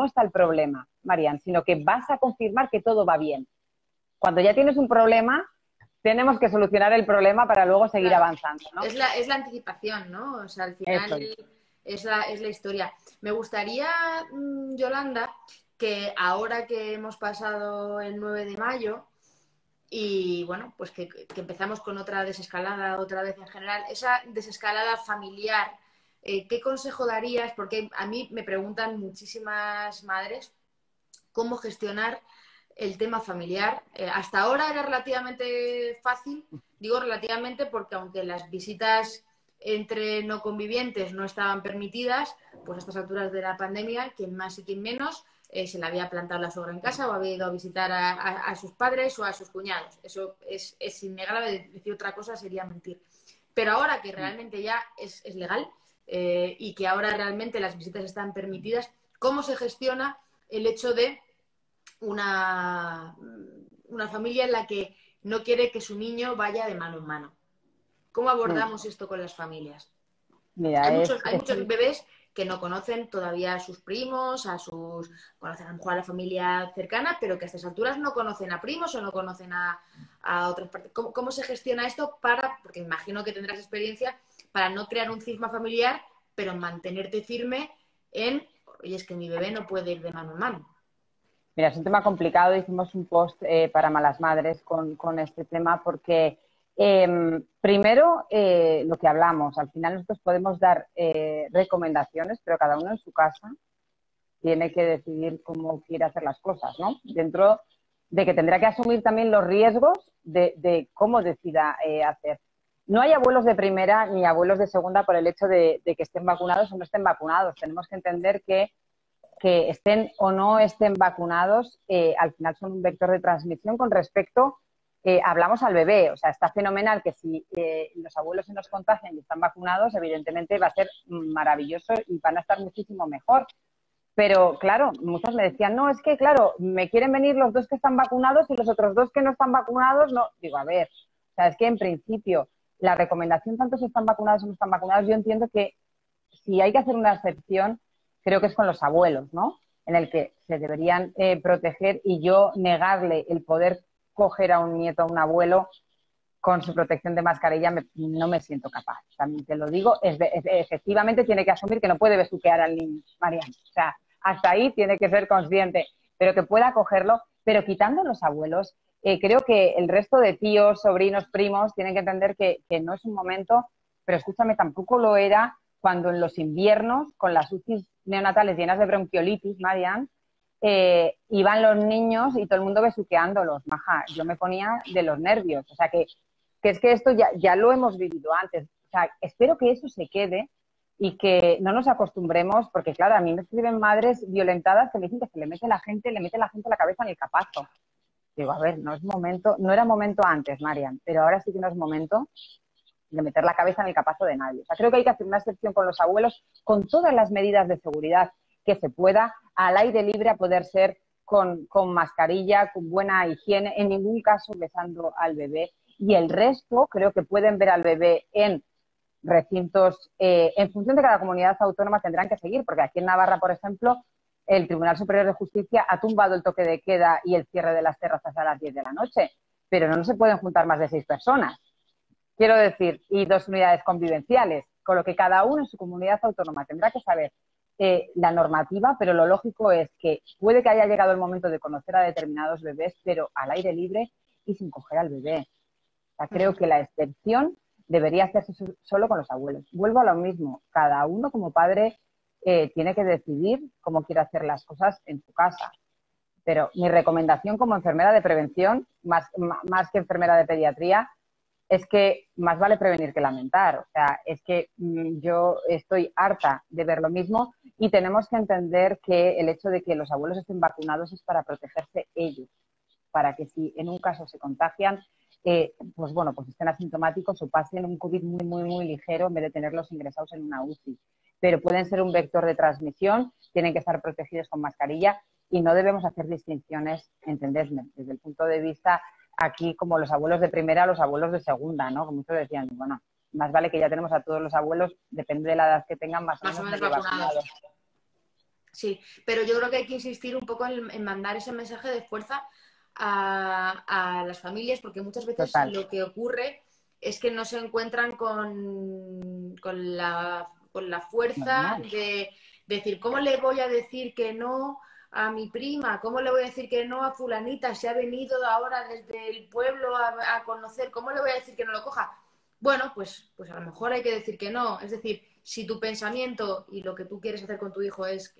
está el problema, Marian, sino que vas a confirmar que todo va bien. Cuando ya tienes un problema, tenemos que solucionar el problema para luego seguir Claro, avanzando, ¿no? es la anticipación, ¿no? O sea, al Eso final es. es la historia. Me gustaría, Yolanda, que ahora que hemos pasado el 9 de mayo y bueno, pues que empezamos con otra desescalada otra vez en general, esa desescalada familiar, ¿qué consejo darías? Porque a mí me preguntan muchísimas madres cómo gestionar el tema familiar. Hasta ahora era relativamente fácil, digo relativamente porque aunque las visitas entre no convivientes no estaban permitidas, pues a estas alturas de la pandemia, quien más y quien menos, se le había plantado la sogra en casa o había ido a visitar a sus padres o a sus cuñados. Eso es innegable, decir otra cosa sería mentir. Pero ahora que realmente ya es legal y que ahora realmente las visitas están permitidas, ¿cómo se gestiona el hecho de una, una familia en la que no quiere que su niño vaya de mano en mano? ¿Cómo Mm. abordamos esto con las familias? Mira, Hay muchos bebés que no conocen todavía a sus primos, conocen a lo mejor a la familia cercana, pero que a estas alturas no conocen a primos o no conocen a otras partes. ¿Cómo se gestiona esto porque me imagino que tendrás experiencia, para no crear un cisma familiar, pero mantenerte firme en, oye, es que mi bebé no puede ir de mano en mano? Mira, es un tema complicado. Hicimos un post para Malas Madres con este tema porque, primero, lo que hablamos, al final nosotros podemos dar recomendaciones, pero cada uno en su casa tiene que decidir cómo quiere hacer las cosas, ¿no? Dentro de que tendrá que asumir también los riesgos de cómo decida hacer. No hay abuelos de primera ni abuelos de segunda por el hecho de que estén vacunados o no estén vacunados. Tenemos que entender que estén o no estén vacunados, al final son un vector de transmisión con respecto, hablamos al bebé. O sea, está fenomenal que si los abuelos se nos contagian y están vacunados, evidentemente va a ser maravilloso y van a estar muchísimo mejor. Pero claro, muchas me decían, no, es que claro, me quieren venir los dos que están vacunados y los otros dos que no están vacunados, no. Digo, a ver, o sea, es que en principio la recomendación, tanto si están vacunados o no están vacunados, yo entiendo que si hay que hacer una excepción, creo que es con los abuelos, ¿no? En el que se deberían proteger y yo negarle el poder coger a un nieto, a un abuelo, con su protección de mascarilla, no me siento capaz. También te lo digo, efectivamente tiene que asumir que no puede besuquear al niño, Mariana. O sea, hasta ahí tiene que ser consciente, pero que pueda cogerlo, pero quitando los abuelos, creo que el resto de tíos, sobrinos, primos tienen que entender que no es un momento, pero escúchame, tampoco lo era cuando en los inviernos, con las UCIs neonatales llenas de bronquiolitis, Marian, iban los niños y todo el mundo besuqueándolos, maja. Yo me ponía de los nervios. O sea, que es que esto ya lo hemos vivido antes. O sea, espero que eso se quede y que no nos acostumbremos, porque claro, a mí me escriben madres violentadas que me dicen que se le mete la gente la cabeza en el capazo. Digo, a ver, no es momento, no era momento antes, Marian, pero ahora sí que no es momento de meter la cabeza en el capazo de nadie. O sea, creo que hay que hacer una excepción con los abuelos, con todas las medidas de seguridad que se pueda, al aire libre, a poder ser con mascarilla, con buena higiene, en ningún caso besando al bebé. Y el resto creo que pueden ver al bebé en recintos, en función de cada comunidad autónoma tendrán que seguir, porque aquí en Navarra, por ejemplo, el Tribunal Superior de Justicia ha tumbado el toque de queda y el cierre de las terrazas a las 10 de la noche, pero no se pueden juntar más de 6 personas. Quiero decir, y 2 unidades convivenciales, con lo que cada uno en su comunidad autónoma tendrá que saber la normativa, pero lo lógico es que puede que haya llegado el momento de conocer a determinados bebés, pero al aire libre y sin coger al bebé. O sea, creo que la excepción debería hacerse solo con los abuelos. Vuelvo a lo mismo, cada uno como padre tiene que decidir cómo quiere hacer las cosas en su casa. Pero mi recomendación como enfermera de prevención, más que enfermera de pediatría, es que más vale prevenir que lamentar. O sea, es que yo estoy harta de ver lo mismo y tenemos que entender que el hecho de que los abuelos estén vacunados es para protegerse ellos, para que si en un caso se contagian, pues bueno, pues estén asintomáticos o pasen un COVID muy, muy, muy ligero en vez de tenerlos ingresados en una UCI. Pero pueden ser un vector de transmisión, tienen que estar protegidos con mascarilla y no debemos hacer distinciones, entendedme, desde el punto de vista aquí como los abuelos de primera, los abuelos de segunda, ¿no? Como muchos decían, bueno, más vale que ya tenemos a todos los abuelos, depende de la edad que tengan, más Más o o menos menos vacunados. vacunados. Sí, pero yo creo que hay que insistir un poco en mandar ese mensaje de fuerza a las familias, porque muchas veces Total. lo que ocurre es que no se encuentran con la fuerza Normal. de decir, ¿cómo le voy a decir que no a mi prima? ¿Cómo le voy a decir que no a fulanita? Se ha venido ahora desde el pueblo a conocer, ¿cómo le voy a decir que no lo coja? Bueno, pues a lo mejor hay que decir que no. Es decir, si tu pensamiento y lo que tú quieres hacer con tu hijo es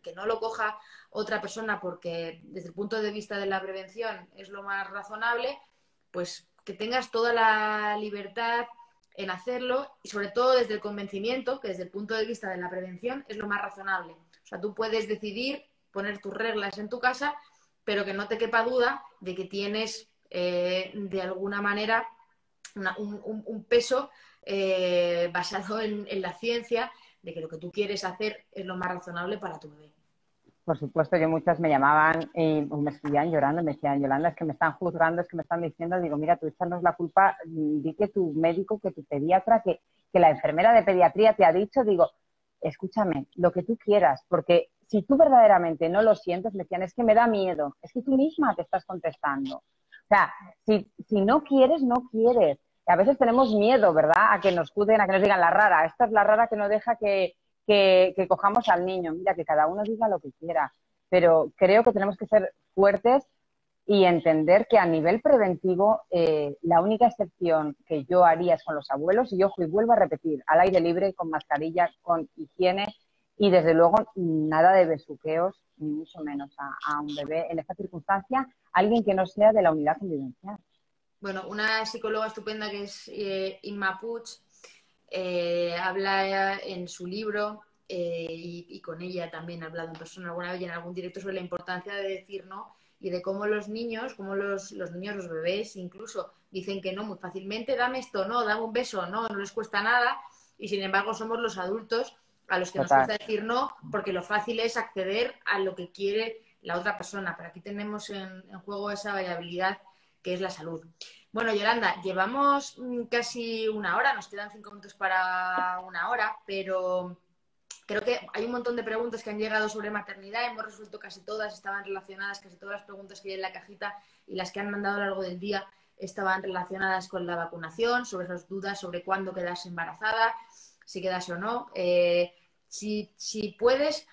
que no lo coja otra persona porque desde el punto de vista de la prevención es lo más razonable, pues que tengas toda la libertad en hacerlo y sobre todo desde el convencimiento, que desde el punto de vista de la prevención es lo más razonable. O sea, tú puedes decidir poner tus reglas en tu casa, pero que no te quepa duda de que tienes de alguna manera un peso basado en la ciencia de que lo que tú quieres hacer es lo más razonable para tu bebé. Por supuesto, yo muchas me llamaban y me escribían llorando, me decían, Yolanda, es que me están juzgando, es que me están diciendo, digo, mira, tú échanos la culpa, di que tu médico, que tu pediatra, que la enfermera de pediatría te ha dicho, digo, escúchame, lo que tú quieras, porque si tú verdaderamente no lo sientes, me decían, es que me da miedo, es que tú misma te estás contestando. O sea, si no quieres, no quieres. Y a veces tenemos miedo, ¿verdad?, a que nos juzguen, a que nos digan la rara, esta es la rara que no deja que cojamos al niño. Mira, que cada uno diga lo que quiera, pero creo que tenemos que ser fuertes y entender que a nivel preventivo la única excepción que yo haría es con los abuelos y ojo, y vuelvo a repetir, al aire libre, con mascarilla, con higiene y desde luego nada de besuqueos, ni mucho menos a un bebé en esta circunstancia, alguien que no sea de la unidad convivencial. Bueno, una psicóloga estupenda que es Inma Puig habla en su libro y con ella también ha hablado en persona alguna vez y en algún directo sobre la importancia de decir no y de cómo los niños, los bebés incluso dicen que no muy fácilmente, dame esto, no, dame un beso, no, no les cuesta nada y sin embargo somos los adultos a los que nos Total. cuesta decir no porque lo fácil es acceder a lo que quiere la otra persona, pero aquí tenemos en juego esa variabilidad que es la salud. Bueno, Yolanda, llevamos casi una hora, nos quedan 5 minutos para una hora, pero creo que hay un montón de preguntas que han llegado sobre maternidad, hemos resuelto casi todas, estaban relacionadas, casi todas las preguntas que hay en la cajita y las que han mandado a lo largo del día estaban relacionadas con la vacunación, sobre esas dudas sobre cuándo quedarse embarazada, si quedarse o no. Si puedes,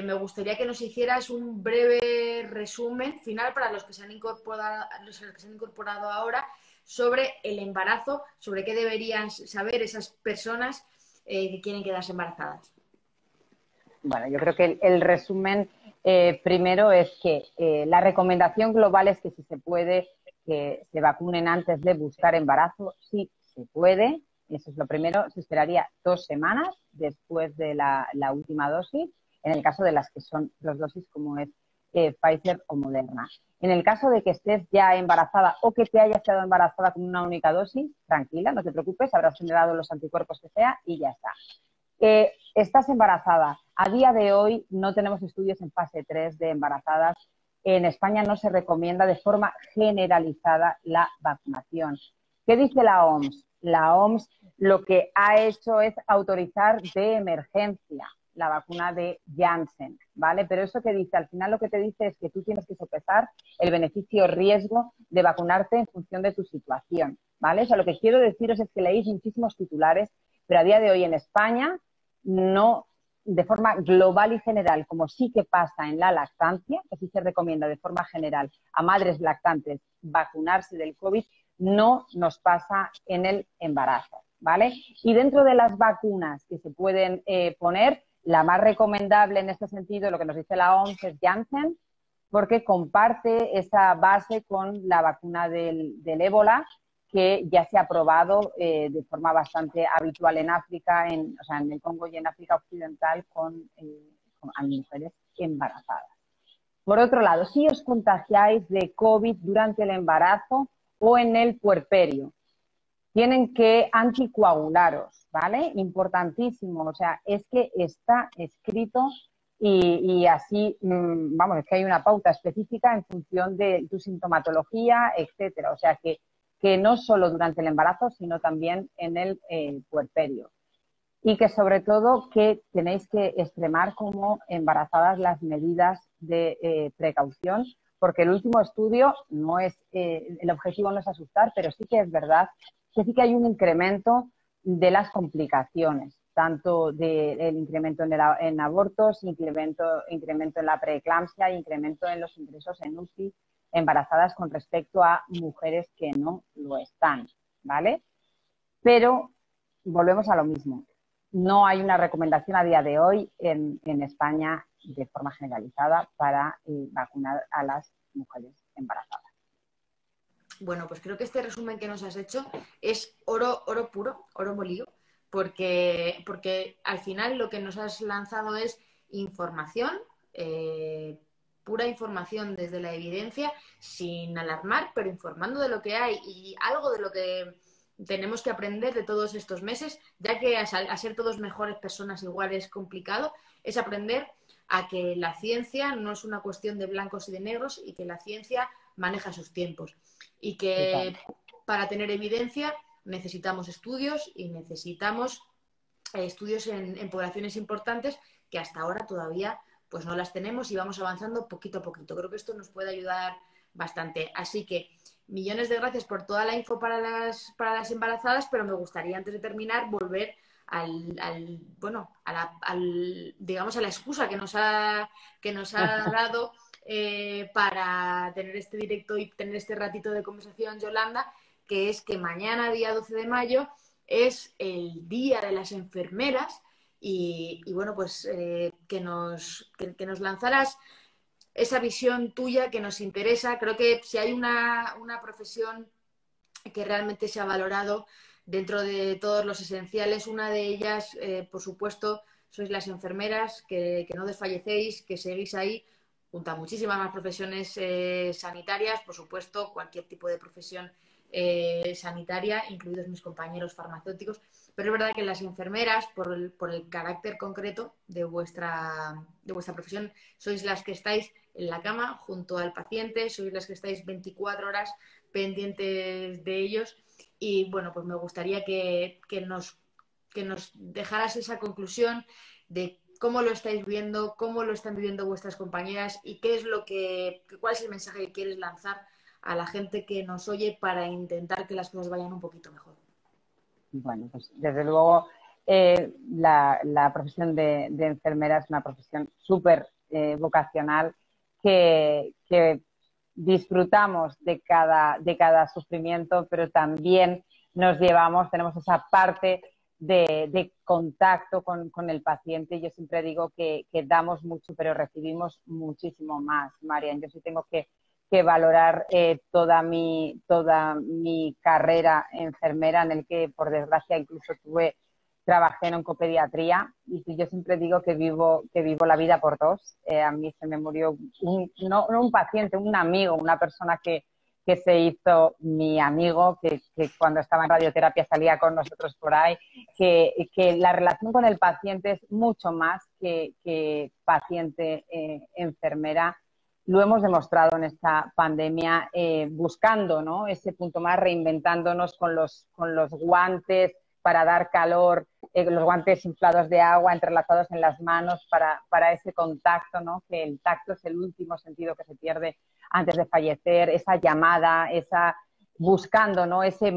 me gustaría que nos hicieras un breve resumen final para los que se han incorporado ahora sobre el embarazo, sobre qué deberían saber esas personas que quieren quedarse embarazadas. Bueno, yo creo que el resumen primero es que la recomendación global es que si se puede, que se vacunen antes de buscar embarazo. Sí, se puede. Eso es lo primero. Se esperaría 2 semanas después de la última dosis, en el caso de las que son 2 dosis como es Pfizer o Moderna. En el caso de que estés ya embarazada o que te hayas quedado embarazada con una única dosis, tranquila, no te preocupes, habrás generado los anticuerpos que sea y ya está. Estás embarazada. A día de hoy no tenemos estudios en fase 3 de embarazadas. En España no se recomienda de forma generalizada la vacunación. ¿Qué dice la OMS? La OMS lo que ha hecho es autorizar de emergencia la vacuna de Janssen, ¿vale? Pero eso que dice, al final lo que te dice es que tú tienes que sopesar el beneficio-riesgo de vacunarte en función de tu situación, ¿vale? O sea, lo que quiero deciros es que leéis muchísimos titulares, pero a día de hoy en España no de forma global y general, como sí que pasa en la lactancia, que sí se recomienda de forma general a madres lactantes vacunarse del COVID, no nos pasa en el embarazo, ¿vale? Y dentro de las vacunas que se pueden poner, la más recomendable en este sentido, lo que nos dice la OMS, es Janssen, porque comparte esa base con la vacuna del ébola, que ya se ha probado de forma bastante habitual en África, o sea, en el Congo y en África Occidental con a mujeres embarazadas. Por otro lado, si os contagiáis de COVID durante el embarazo o en el puerperio, tienen que anticoagularos, ¿vale? Importantísimo, o sea, es que está escrito y así, vamos, es que hay una pauta específica en función de tu sintomatología, etcétera. O sea, que no solo durante el embarazo, sino también en el puerperio. Y que sobre todo que tenéis que extremar como embarazadas las medidas de precaución, porque el último estudio no es, el objetivo no es asustar, pero sí que es verdad que sí que hay un incremento de las complicaciones, tanto del incremento en abortos, incremento en la preeclampsia, incremento en los ingresos en UCI embarazadas con respecto a mujeres que no lo están, ¿vale? Pero volvemos a lo mismo. No hay una recomendación a día de hoy en España de forma generalizada para vacunar a las mujeres embarazadas. Bueno, pues creo que este resumen que nos has hecho es oro, oro puro, oro molido, porque al final lo que nos has lanzado es información, pura información desde la evidencia, sin alarmar, pero informando de lo que hay y algo de lo que tenemos que aprender de todos estos meses, ya que a ser todos mejores personas igual es complicado, es aprender a que la ciencia no es una cuestión de blancos y de negros y que la ciencia maneja sus tiempos y que para tener evidencia necesitamos estudios y necesitamos estudios en poblaciones importantes que hasta ahora todavía pues no las tenemos y vamos avanzando poquito a poquito. Creo que esto nos puede ayudar bastante. Así que millones de gracias por toda la info para las embarazadas, pero me gustaría antes de terminar volver bueno, digamos a la excusa que nos ha dado para tener este directo y tener este ratito de conversación, Yolanda, que es que mañana, día 12 de mayo, es el Día de las Enfermeras y bueno, pues que nos lanzaras esa visión tuya que nos interesa. Creo que si hay una profesión que realmente se ha valorado dentro de todos los esenciales, una de ellas, por supuesto, sois las enfermeras, que no desfallecéis, que seguís ahí, junto a muchísimas más profesiones sanitarias, por supuesto, cualquier tipo de profesión sanitaria, incluidos mis compañeros farmacéuticos, pero es verdad que las enfermeras, por el carácter concreto de vuestra profesión, sois las que estáis en la cama junto al paciente, sois las que estáis 24 horas pendientes de ellos y bueno, pues me gustaría que nos dejaras esa conclusión de cómo lo estáis viendo, cómo lo están viviendo vuestras compañeras y cuál es el mensaje que quieres lanzar a la gente que nos oye para intentar que las cosas vayan un poquito mejor. Bueno, pues desde luego la profesión de enfermera es una profesión súper vocacional que disfrutamos de cada sufrimiento, pero también tenemos esa parte de contacto con el paciente. Yo siempre digo que damos mucho, pero recibimos muchísimo más, Marian. Yo sí tengo que valorar toda mi carrera enfermera, en el que, por desgracia, incluso trabajé en oncopediatría, y yo siempre digo que vivo la vida por dos. A mí se me murió no un paciente, un amigo, una persona que se hizo mi amigo, que cuando estaba en radioterapia salía con nosotros por ahí, que la relación con el paciente es mucho más que paciente-enfermera. Lo hemos demostrado en esta pandemia, buscando, ¿no?, ese punto más, reinventándonos con los guantes para dar calor, los guantes inflados de agua entrelazados en las manos para ese contacto, ¿no?, que el tacto es el último sentido que se pierde antes de fallecer, esa llamada, buscando, ¿no?, ese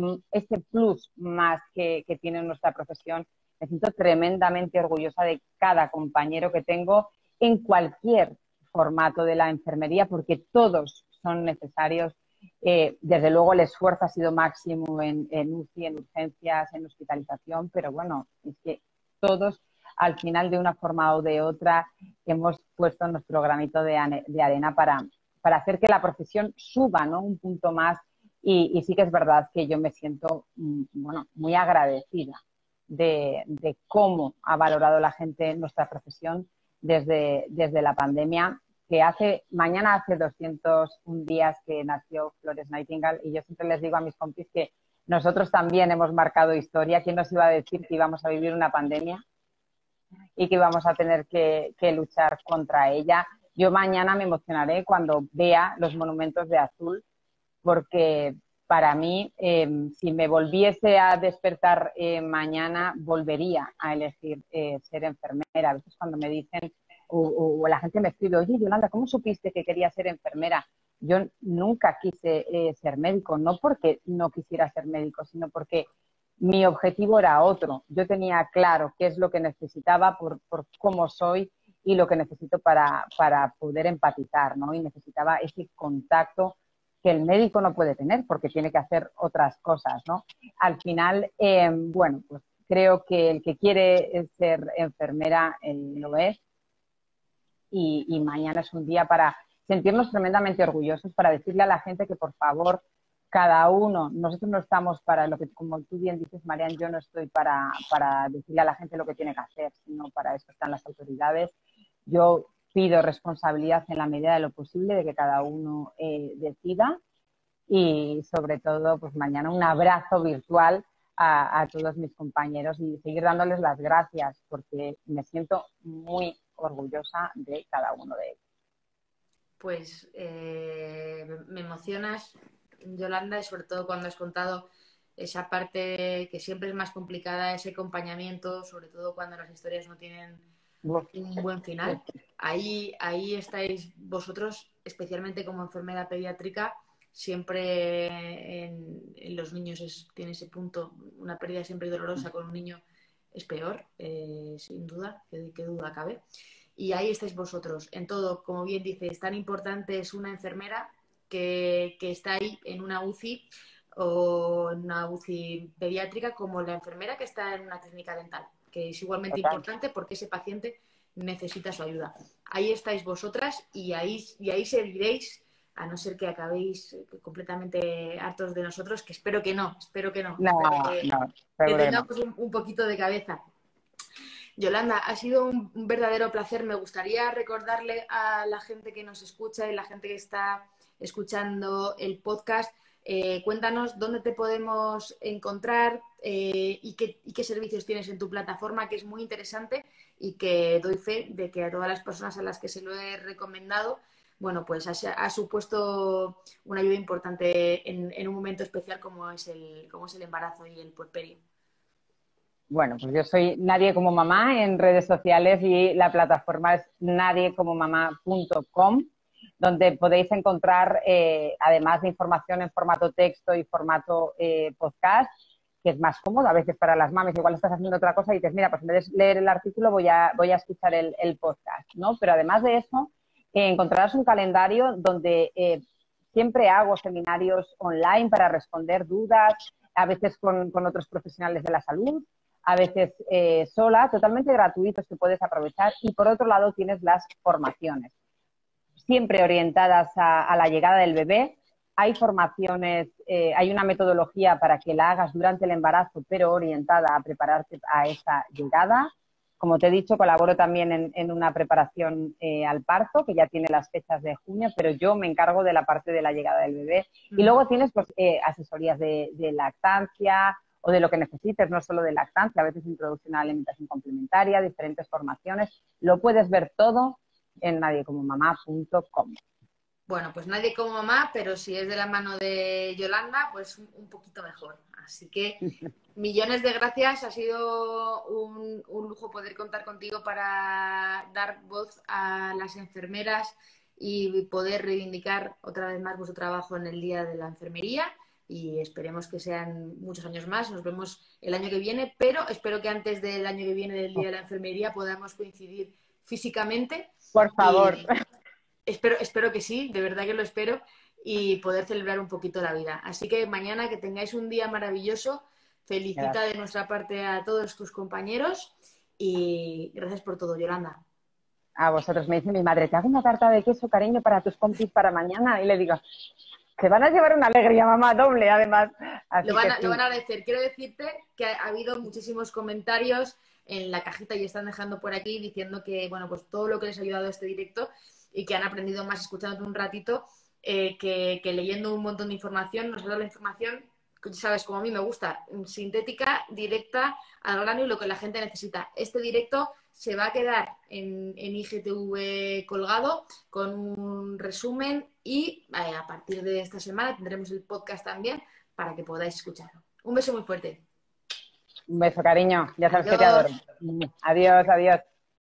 plus más que tiene nuestra profesión. Me siento tremendamente orgullosa de cada compañero que tengo en cualquier formato de la enfermería, porque todos son necesarios. Desde luego el esfuerzo ha sido máximo en UCI, en urgencias, en hospitalización, pero bueno, es que todos al final, de una forma o de otra, hemos puesto nuestro granito de arena para hacer que la profesión suba, ¿no?, un punto más, y sí que es verdad que yo me siento muy agradecida de cómo ha valorado la gente nuestra profesión desde la pandemia, que mañana hace 201 días que nació Florence Nightingale, y yo siempre les digo a mis compis que nosotros también hemos marcado historia. ¿Quién nos iba a decir que íbamos a vivir una pandemia y que íbamos a tener que luchar contra ella? Yo mañana me emocionaré cuando vea los monumentos de azul, porque para mí, si me volviese a despertar mañana, volvería a elegir ser enfermera. A veces cuando me dicen, o la gente me escribe, oye, Yolanda, ¿cómo supiste que quería ser enfermera? Yo nunca quise ser médico, no porque no quisiera ser médico, sino porque mi objetivo era otro. Yo tenía claro qué es lo que necesitaba por cómo soy y lo que necesito para poder empatizar, ¿no? Y necesitaba ese contacto que el médico no puede tener porque tiene que hacer otras cosas, ¿no? Al final, bueno, pues creo que el que quiere ser enfermera lo es, y mañana es un día para sentirnos tremendamente orgullosos, para decirle a la gente que, por favor, cada uno, nosotros no estamos para lo que, como tú bien dices, Marian, yo no estoy para decirle a la gente lo que tiene que hacer, sino para eso están las autoridades. Yo pido responsabilidad en la medida de lo posible, de que cada uno decida, y sobre todo, pues mañana un abrazo virtual a todos mis compañeros y seguir dándoles las gracias, porque me siento muy orgullosa de cada uno de ellos. Pues me emocionas, Yolanda, y sobre todo cuando has contado esa parte que siempre es más complicada, ese acompañamiento, sobre todo cuando las historias no tienen un buen final. Ahí estáis vosotros, especialmente como enfermera pediátrica. Siempre en los niños tiene ese punto, una pérdida siempre dolorosa con un niño es peor, sin duda, qué duda cabe. Y ahí estáis vosotros, en todo, como bien dices, tan importante es una enfermera que está ahí en una UCI o en una UCI pediátrica, como la enfermera que está en una clínica dental, que es igualmente importante porque ese paciente necesita su ayuda. Ahí estáis vosotras y ahí seguiréis, a no ser que acabéis completamente hartos de nosotros, que espero que no. Espero que tengamos un poquito de cabeza. Yolanda, ha sido un verdadero placer. Me gustaría recordarle a la gente que nos escucha y la gente que está escuchando el podcast, cuéntanos dónde te podemos encontrar y qué servicios tienes en tu plataforma, que es muy interesante y que doy fe de que a todas las personas a las que se lo he recomendado, bueno, pues ha supuesto una ayuda importante en un momento especial como es el embarazo y el puerperio. Bueno, pues yo soy Nadie como Mamá en redes sociales, y la plataforma es nadiecomomamá.com, donde podéis encontrar, además de información en formato texto y formato podcast, que es más cómodo. A veces para las mamis igual estás haciendo otra cosa y dices, mira, pues en vez de leer el artículo voy a escuchar el podcast, ¿no? Pero además de eso, encontrarás un calendario donde siempre hago seminarios online para responder dudas, a veces con otros profesionales de la salud, a veces sola, totalmente gratuitos que puedes aprovechar. Y por otro lado tienes las formaciones, siempre orientadas a la llegada del bebé. Hay formaciones, hay una metodología para que la hagas durante el embarazo, pero orientada a prepararte a esa llegada. Como te he dicho, colaboro también en una preparación al parto, que ya tiene las fechas de junio, pero yo me encargo de la parte de la llegada del bebé. Y luego tienes pues, asesorías de lactancia o de lo que necesites, no solo de lactancia, a veces introducción a la alimentación complementaria, diferentes formaciones. Lo puedes ver todo en nadiecomomamá.com. Bueno, pues nadie como mamá, pero si es de la mano de Yolanda, pues un poquito mejor. Así que millones de gracias. Ha sido un lujo poder contar contigo para dar voz a las enfermeras y poder reivindicar otra vez más vuestro trabajo en el Día de la Enfermería. Y esperemos que sean muchos años más. Nos vemos el año que viene, pero espero que antes del año que viene, del Día de la Enfermería, podamos coincidir físicamente. Por favor. Y espero que sí, de verdad que lo espero, y poder celebrar un poquito la vida. Así que mañana que tengáis un día maravilloso. Felicita Gracias. de nuestra parte a todos tus compañeros y gracias por todo, Yolanda. A vosotros. Me dice mi madre, te hago una tarta de queso, cariño, para tus compis para mañana. Y le digo, te van a llevar una alegría, mamá, doble, además. Así Lo van sí. a agradecer. Quiero decirte que ha habido muchísimos comentarios en la cajita y están dejando por aquí diciendo que, bueno, pues todo lo que les ha ayudado a este directo y que han aprendido más escuchándote un ratito que leyendo un montón de información. Nos ha dado la información, sabes, como a mí me gusta, sintética, directa, al grano y lo que la gente necesita. Este directo se va a quedar en IGTV colgado con un resumen y a partir de esta semana tendremos el podcast también para que podáis escucharlo. Un beso muy fuerte. Un beso, cariño. Ya sabes Adiós. que te adoro. Adiós, adiós.